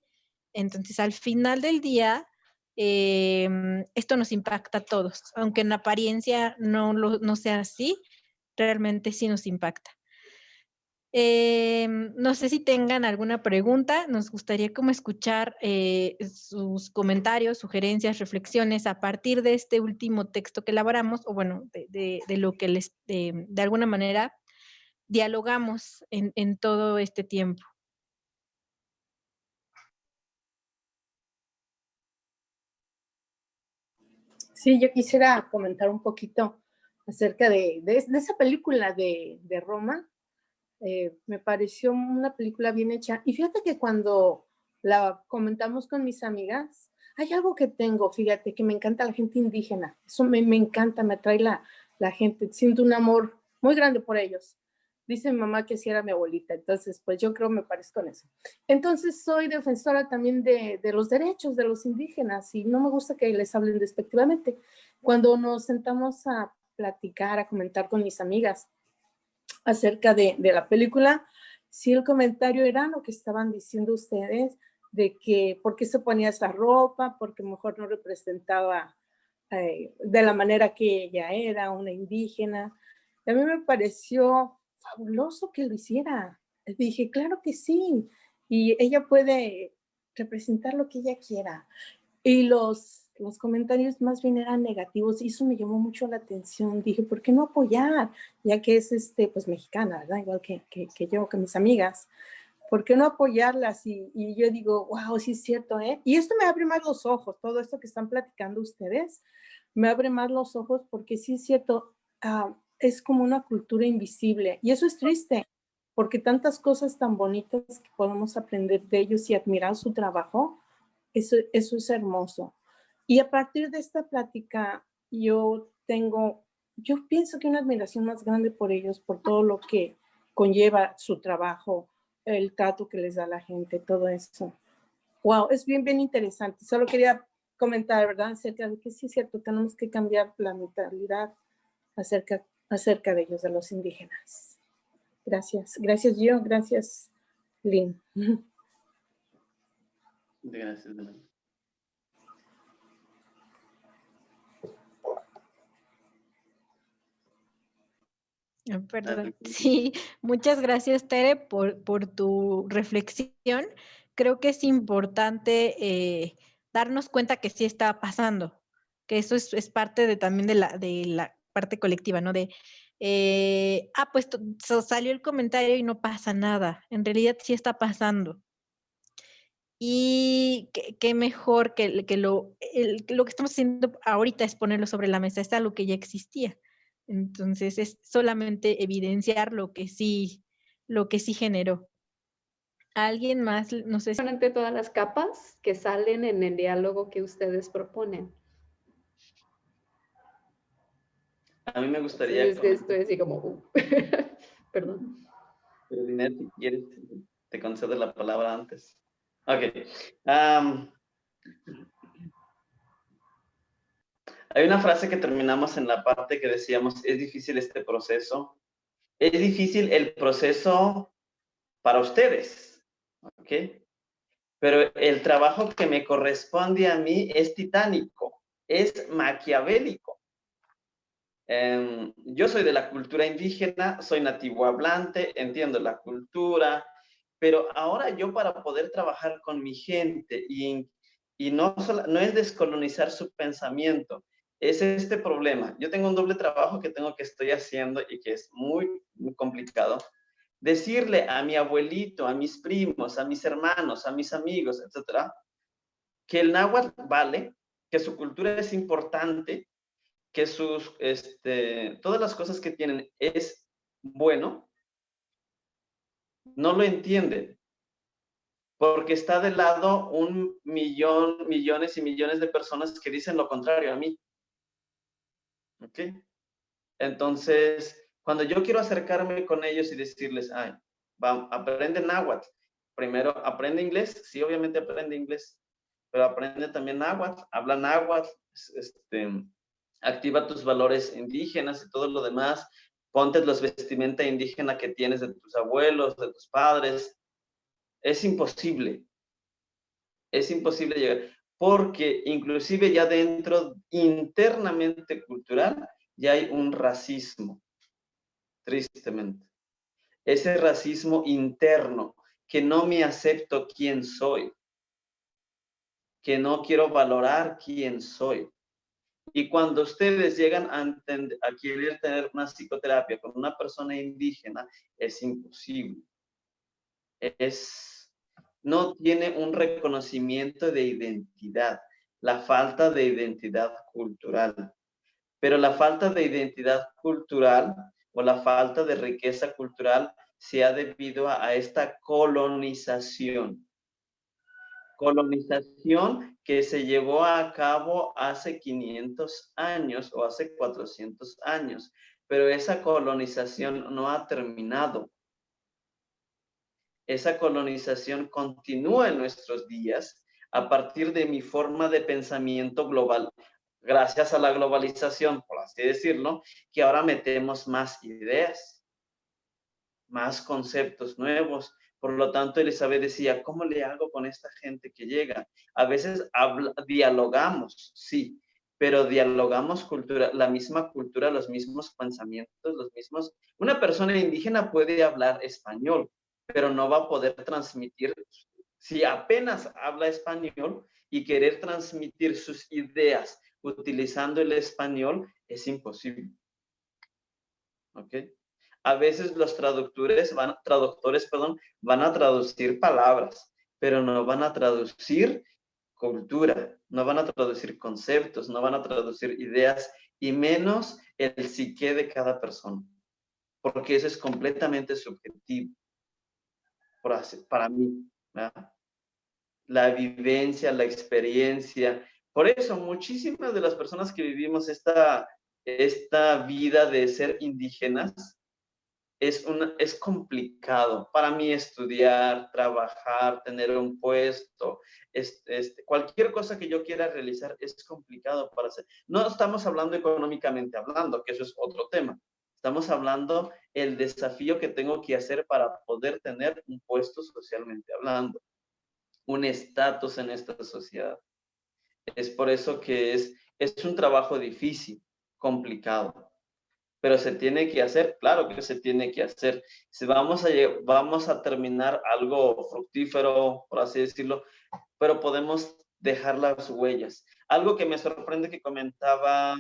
Entonces, al final del día, esto nos impacta a todos, aunque en apariencia no sea así, realmente sí nos impacta. No sé si tengan alguna pregunta, nos gustaría como escuchar sus comentarios, sugerencias, reflexiones a partir de este último texto que elaboramos, o bueno, de lo que de alguna manera dialogamos en todo este tiempo. Sí, yo quisiera comentar un poquito acerca de esa película de Roma. Me pareció una película bien hecha. Y fíjate que cuando la comentamos con mis amigas, hay algo que tengo, fíjate, que me encanta la gente indígena. Eso me encanta, me atrae la gente. Siento un amor muy grande por ellos. Dice mi mamá que sí era mi abuelita, entonces pues yo creo me parezco en eso. Entonces soy defensora también de los derechos de los indígenas y no me gusta que les hablen despectivamente. Cuando nos sentamos a platicar, a comentar con mis amigas acerca de la película, sí el comentario era lo que estaban diciendo ustedes, de que por qué se ponía esa ropa, porque mejor no representaba de la manera que ella era, una indígena. A mí me pareció fabuloso que lo hiciera. Dije, claro que sí, y ella puede representar lo que ella quiera. Y los comentarios más bien eran negativos y eso me llamó mucho la atención. Dije, ¿por qué no apoyar? Ya que es pues mexicana, ¿verdad? Igual que yo, que mis amigas. ¿Por qué no apoyarlas? Y yo digo, wow, sí es cierto, ¿eh? Y esto me abre más los ojos, todo esto que están platicando ustedes, me abre más los ojos porque sí es cierto, es como una cultura invisible. Y eso es triste, porque tantas cosas tan bonitas que podemos aprender de ellos y admirar su trabajo, eso es hermoso. Y a partir de esta plática, yo tengo yo pienso que una admiración más grande por ellos, por todo lo que conlleva su trabajo, el trato que les da la gente, todo eso. Wow, es bien, bien interesante. Solo quería comentar, ¿verdad? Acerca de que sí es cierto, tenemos que cambiar la mentalidad acerca de ellos, de los indígenas. Gracias. Gracias, Gio. Gracias, Lynn. Gracias. Perdón. Sí, muchas gracias, Tere, por tu reflexión. Creo que es importante darnos cuenta que sí está pasando, que eso es parte también de la parte colectiva, ¿no? Pues salió el comentario y no pasa nada. En realidad sí está pasando. Y qué mejor que lo que estamos haciendo ahorita es ponerlo sobre la mesa, es algo que ya existía. Entonces es solamente evidenciar lo que sí generó. ¿Alguien más? No sé si... Ante todas las capas que salen en el diálogo que ustedes proponen. A mí me gustaría... Estoy así como... Perdón. Pero Linet, si quieres, te concedo la palabra antes. Ok. Hay una frase que terminamos en la parte que decíamos, es difícil este proceso. Es difícil el proceso para ustedes, ¿ok? Pero el trabajo que me corresponde a mí es titánico, es maquiavélico. Yo soy de la cultura indígena, soy nativo hablante, entiendo la cultura, pero ahora yo para poder trabajar con mi gente y no es descolonizar su pensamiento, es este problema. Yo tengo un doble trabajo que estoy haciendo y que es muy, muy complicado. Decirle a mi abuelito, a mis primos, a mis hermanos, a mis amigos, etcétera, que el náhuatl vale, que su cultura es importante, que todas las cosas que tienen es bueno, no lo entienden. Porque está de lado 1.000.000, millones y millones de personas que dicen lo contrario a mí. ¿Ok? Entonces, cuando yo quiero acercarme con ellos y decirles, aprende náhuatl. Primero, aprende inglés. Sí, obviamente aprende inglés. Pero aprende también náhuatl. Habla náhuatl. Activa tus valores indígenas y todo lo demás. Ponte los vestimenta indígena que tienes de tus abuelos, de tus padres. Es imposible llegar, porque inclusive ya dentro, internamente cultural, ya hay un racismo, tristemente. Ese racismo interno, que no me acepto quién soy, que no quiero valorar quién soy. Y cuando ustedes llegan a querer tener una psicoterapia con una persona indígena, es imposible. No tiene un reconocimiento de identidad, la falta de identidad cultural. Pero la falta de identidad cultural o la falta de riqueza cultural se ha debido a esta colonización. Colonización que se llevó a cabo hace 500 años o hace 400 años, pero esa colonización no ha terminado. Esa colonización continúa en nuestros días a partir de mi forma de pensamiento global, gracias a la globalización, por así decirlo, que ahora metemos más ideas, más conceptos nuevos. Por lo tanto, Elizabeth decía, ¿cómo le hago con esta gente que llega? A veces dialogamos, sí, pero dialogamos la misma cultura, los mismos pensamientos, los mismos... Una persona indígena puede hablar español, pero no va a poder transmitir, si apenas habla español y querer transmitir sus ideas utilizando el español, es imposible. ¿Ok? A veces los traductores van a traducir palabras, pero no van a traducir cultura, no van a traducir conceptos, no van a traducir ideas y menos el psique de cada persona, porque eso es completamente subjetivo para mí, ¿verdad? La vivencia, la experiencia. Por eso, muchísimas de las personas que vivimos esta esta vida de ser indígenas es complicado. Para mí estudiar, trabajar, tener un puesto, cualquier cosa que yo quiera realizar es complicado para hacer. No estamos hablando económicamente hablando, que eso es otro tema. Estamos hablando el desafío que tengo que hacer para poder tener un puesto socialmente hablando, un estatus en esta sociedad. Es por eso que es un trabajo difícil, complicado, pero se tiene que hacer, claro que se tiene que hacer. Si vamos a terminar algo fructífero, por así decirlo, pero podemos dejar las huellas. Algo que me sorprende que comentaba,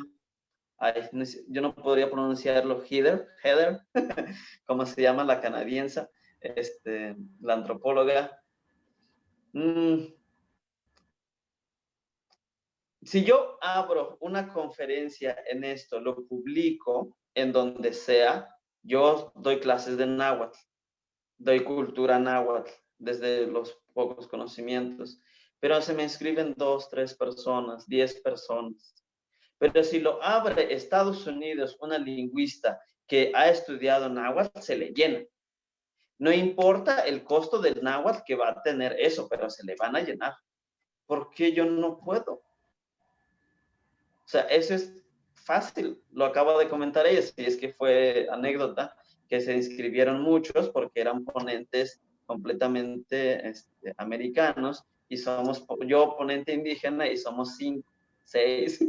yo no podría pronunciarlo, Heather, como se llama la canadiense, la antropóloga. Si yo abro una conferencia en esto, lo publico en donde sea, yo doy clases de náhuatl, doy cultura náhuatl desde los pocos conocimientos, pero se me inscriben 2, 3 personas, 10 personas. Pero si lo abre Estados Unidos, una lingüista que ha estudiado náhuatl, se le llena. No importa el costo del náhuatl que va a tener eso, pero se le van a llenar. ¿Por qué yo no puedo? O sea, eso es fácil, lo acabo de comentar ella, si es que fue anécdota, que se inscribieron muchos porque eran ponentes completamente americanos y yo ponente indígena y somos 5, 6.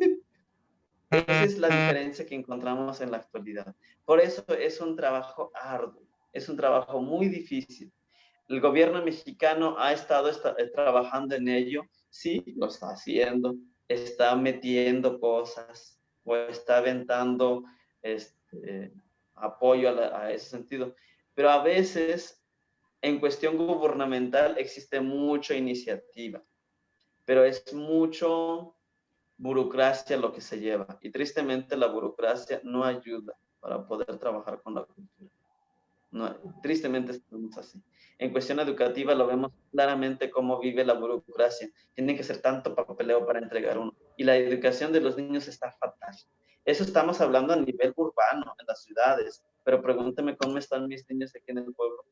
Esa es la diferencia que encontramos en la actualidad. Por eso es un trabajo arduo, es un trabajo muy difícil. El gobierno mexicano ha estado trabajando en ello, sí, lo está haciendo, está metiendo cosas o está aventando apoyo a ese sentido. Pero a veces, en cuestión gubernamental, existe mucha iniciativa, pero es mucho burocracia lo que se lleva. Y tristemente la burocracia no ayuda para poder trabajar con la cultura. No, tristemente estamos así. En cuestión educativa lo vemos claramente cómo vive la burocracia. Tiene que ser tanto papeleo para entregar uno. Y la educación de los niños está fatal. Eso estamos hablando a nivel urbano, en las ciudades. Pero pregúnteme cómo están mis niños aquí en el pueblo.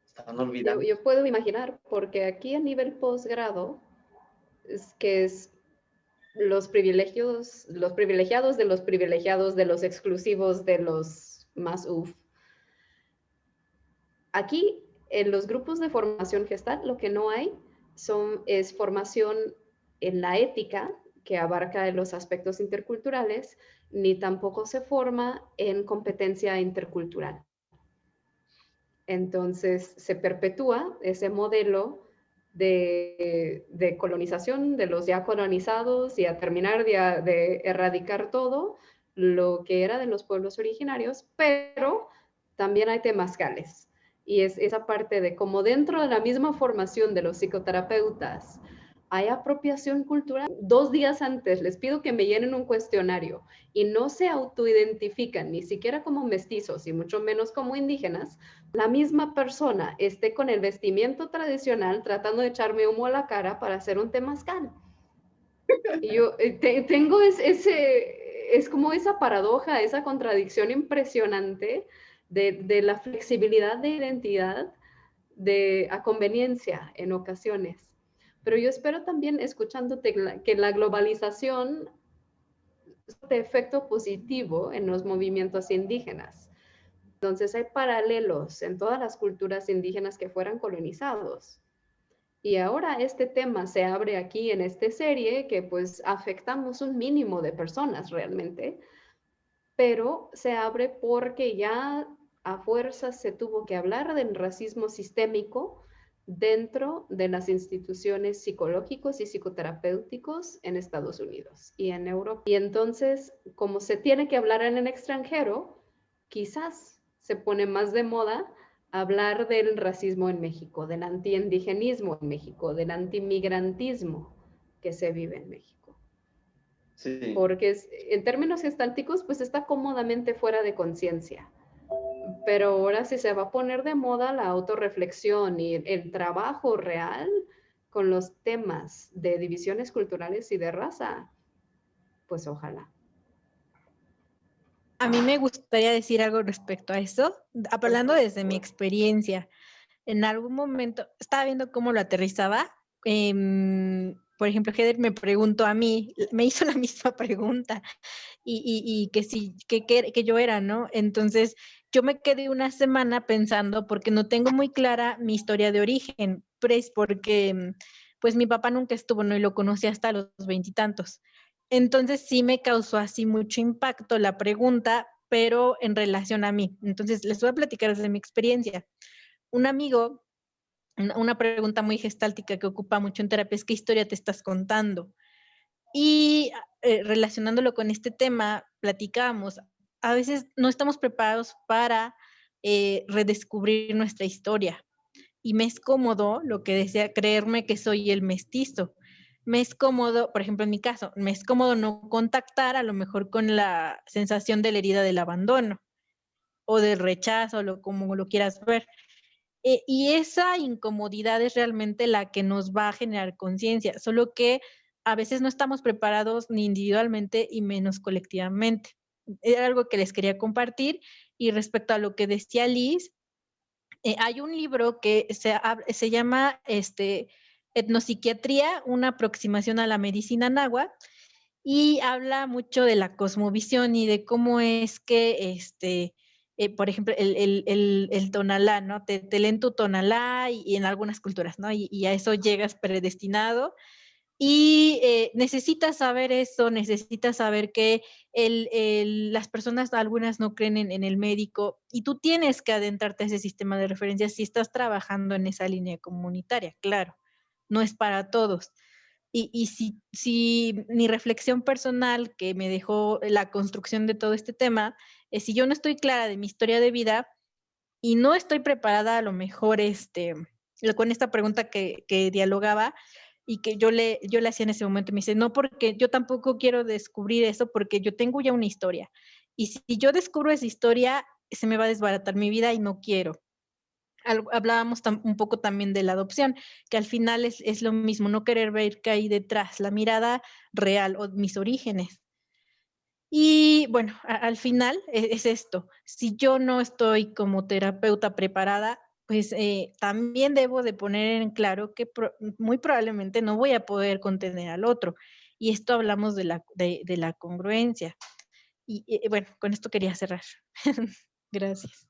Están olvidando. Yo puedo imaginar, porque aquí a nivel posgrado, es los privilegiados de los privilegiados, de los exclusivos, de los más uff. Aquí, en los grupos de formación gestal, lo que no hay es formación en la ética, que abarca los aspectos interculturales, ni tampoco se forma en competencia intercultural. Entonces, se perpetúa ese modelo de colonización de los ya colonizados y a terminar de erradicar todo lo que era de los pueblos originarios, pero también hay temazcales. Y es esa parte de como dentro de la misma formación de los psicoterapeutas hay apropiación cultural. 2 días antes les pido que me llenen un cuestionario y no se autoidentifican ni siquiera como mestizos y mucho menos como indígenas, la misma persona esté con el vestimiento tradicional tratando de echarme humo a la cara para hacer un temazcal. Y yo tengo es como esa paradoja, esa contradicción impresionante de la flexibilidad de identidad a conveniencia en ocasiones. Pero yo espero también, escuchándote, que la globalización es de efecto positivo en los movimientos indígenas. Entonces hay paralelos en todas las culturas indígenas que fueran colonizados. Y ahora este tema se abre aquí en esta serie que pues afectamos un mínimo de personas realmente, pero se abre porque ya a fuerzas se tuvo que hablar del racismo sistémico dentro de las instituciones psicológicos y psicoterapéuticos en Estados Unidos y en Europa. Y entonces, como se tiene que hablar en el extranjero, quizás se pone más de moda hablar del racismo en México, del antiindigenismo en México, del antimigrantismo que se vive en México. Sí. Porque en términos gestálticos, pues está cómodamente fuera de conciencia. Pero ahora sí se va a poner de moda la autorreflexión y el trabajo real con los temas de divisiones culturales y de raza, pues ojalá. A mí me gustaría decir algo respecto a eso, hablando desde mi experiencia. En algún momento estaba viendo cómo lo aterrizaba. Por ejemplo, Heather me preguntó a mí, me hizo la misma pregunta y que sí, que yo era, ¿no? Entonces yo me quedé una semana pensando porque no tengo muy clara mi historia de origen, pues porque pues mi papá nunca estuvo, ¿no? Y lo conocí hasta los 20 y tantos. Entonces sí me causó así mucho impacto la pregunta, pero en relación a mí. Entonces les voy a platicar desde mi experiencia. Un amigo, una pregunta muy gestáltica que ocupa mucho en terapia es ¿qué historia te estás contando? Y relacionándolo con este tema, platicábamos, a veces no estamos preparados para redescubrir nuestra historia. Y me es cómodo, lo que decía, creerme que soy el mestizo. Me es cómodo, por ejemplo, en mi caso, me es cómodo no contactar a lo mejor con la sensación de la herida del abandono o del rechazo, como lo quieras ver. Y esa incomodidad es realmente la que nos va a generar conciencia, solo que a veces no estamos preparados ni individualmente y menos colectivamente. Era algo que les quería compartir. Y respecto a lo que decía Liz, hay un libro que se llama Etnopsiquiatría, una aproximación a la medicina náhuatl, y habla mucho de la cosmovisión y de cómo es que, por ejemplo, el tonalá, ¿no? Te leen tu tonalá y en algunas culturas, ¿no? Y a eso llegas predestinado. Y necesitas saber eso, necesitas saber que las personas, algunas no creen en el médico, y tú tienes que adentrarte a ese sistema de referencias si estás trabajando en esa línea comunitaria, claro, no es para todos. Y si mi reflexión personal que me dejó la construcción de todo este tema, es si yo no estoy clara de mi historia de vida y no estoy preparada a lo mejor con esta pregunta que dialogaba y que yo le hacía en ese momento, me dice, no, porque yo tampoco quiero descubrir eso porque yo tengo ya una historia. Y si yo descubro esa historia, se me va a desbaratar mi vida y no quiero. Hablábamos un poco también de la adopción, que al final es lo mismo, no querer ver qué hay detrás, la mirada real o mis orígenes. Y bueno, al final es esto, si yo no estoy como terapeuta preparada, pues también debo de poner en claro que muy probablemente no voy a poder contener al otro. Y esto hablamos de la congruencia. Y bueno, con esto quería cerrar. Gracias.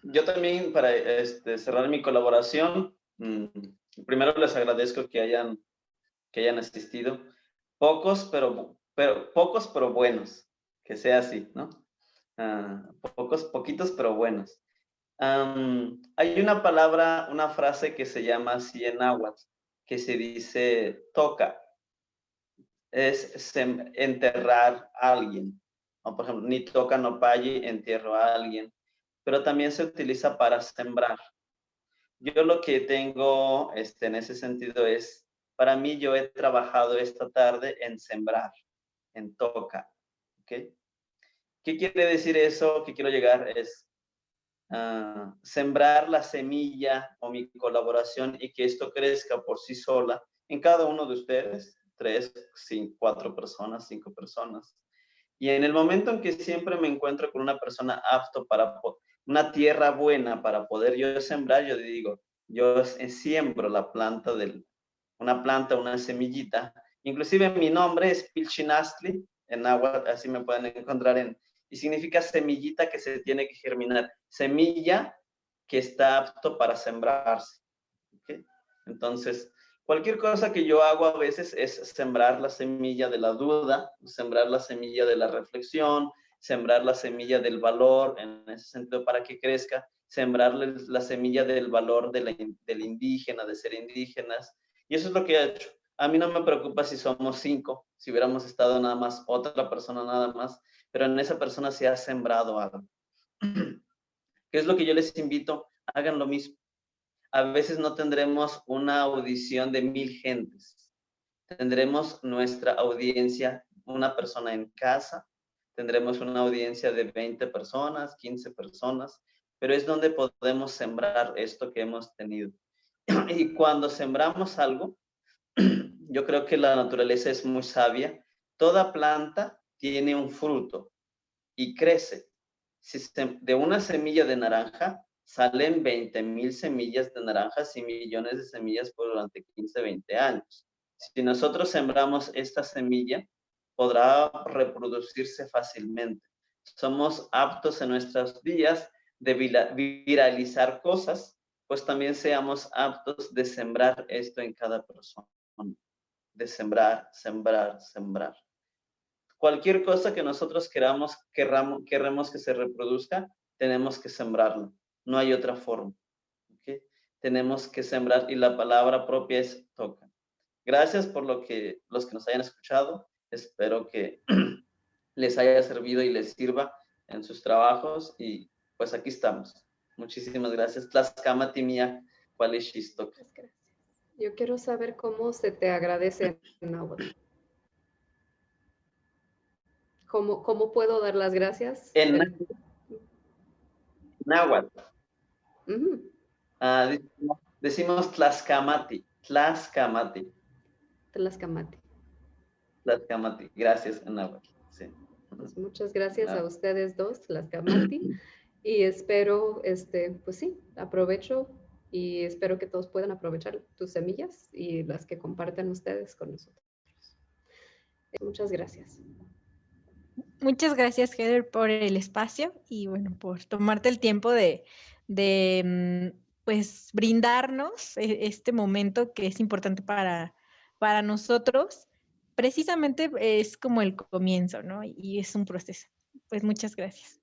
Yo también, para cerrar mi colaboración, primero les agradezco que hayan asistido. Pocos, pocos, pero buenos. Que sea así, ¿no? Poquitos, pero buenos. Hay una palabra, una frase que se llama así en náhuatl, que se dice toca. Es enterrar a alguien. ¿No? Por ejemplo, ni toca, no paye, entierro a alguien. Pero también se utiliza para sembrar. Yo lo que tengo en ese sentido es, para mí yo he trabajado esta tarde en sembrar, en toca. ¿Okay? ¿Qué quiere decir eso? ¿Qué quiero llegar? Es sembrar la semilla o mi colaboración y que esto crezca por sí sola en cada uno de ustedes, 3, 5, 4 personas, 5 personas. Y en el momento en que siempre me encuentro con una persona apto para una tierra buena para poder yo sembrar, yo digo, yo siembro la planta una planta, una semillita. Inclusive mi nombre es Pilchinastli, en agua, así me pueden encontrar y significa semillita que se tiene que germinar, semilla que está apto para sembrarse. ¿Okay? Entonces, cualquier cosa que yo hago a veces es sembrar la semilla de la duda, sembrar la semilla de la reflexión, sembrar la semilla del valor, en ese sentido, para que crezca, sembrar la semilla del valor del indígena, de ser indígenas. Y eso es lo que he hecho. A mí no me preocupa si somos 5, si hubiéramos estado nada más, otra persona nada más, pero en esa persona se ha sembrado algo. ¿Qué es lo que yo les invito? Hagan lo mismo. A veces no tendremos una audición de 1000 gentes. Tendremos nuestra audiencia, una persona en casa, tendremos una audiencia de 20 personas, 15 personas, pero es donde podemos sembrar esto que hemos tenido. Y cuando sembramos algo, yo creo que la naturaleza es muy sabia toda planta tiene un fruto y crece. De una semilla de naranja salen 20,000 semillas de naranjas y millones de semillas por durante 15, 20 años. Si nosotros sembramos esta semilla, podrá reproducirse fácilmente. Somos aptos en nuestras vidas de viralizar cosas, pues también seamos aptos de sembrar esto en cada persona. De sembrar, sembrar, sembrar. Cualquier cosa que nosotros querramos que se reproduzca, tenemos que sembrarlo. No hay otra forma. ¿Okay? Tenemos que sembrar y la palabra propia es toca. Gracias por los que nos hayan escuchado. Espero que les haya servido y les sirva en sus trabajos y pues aquí estamos. Muchísimas gracias. Tlaxcamati mía, ¿cuál es Xistok? Gracias. Yo quiero saber cómo se te agradece en náhuatl. ¿Cómo puedo dar las gracias? En náhuatl. Decimos Tlaxcamati. Tlaxcamati. Tlaxcamati. Tlaxcamati. Gracias, en náhuatl. Sí. Pues muchas gracias a ustedes dos, Tlaxcamati. Y espero, pues sí, aprovecho y espero que todos puedan aprovechar tus semillas y las que compartan ustedes con nosotros. Muchas gracias. Muchas gracias, Heather, por el espacio y bueno, por tomarte el tiempo de pues brindarnos este momento que es importante para nosotros. Precisamente es como el comienzo, ¿no? Y es un proceso. Pues muchas gracias.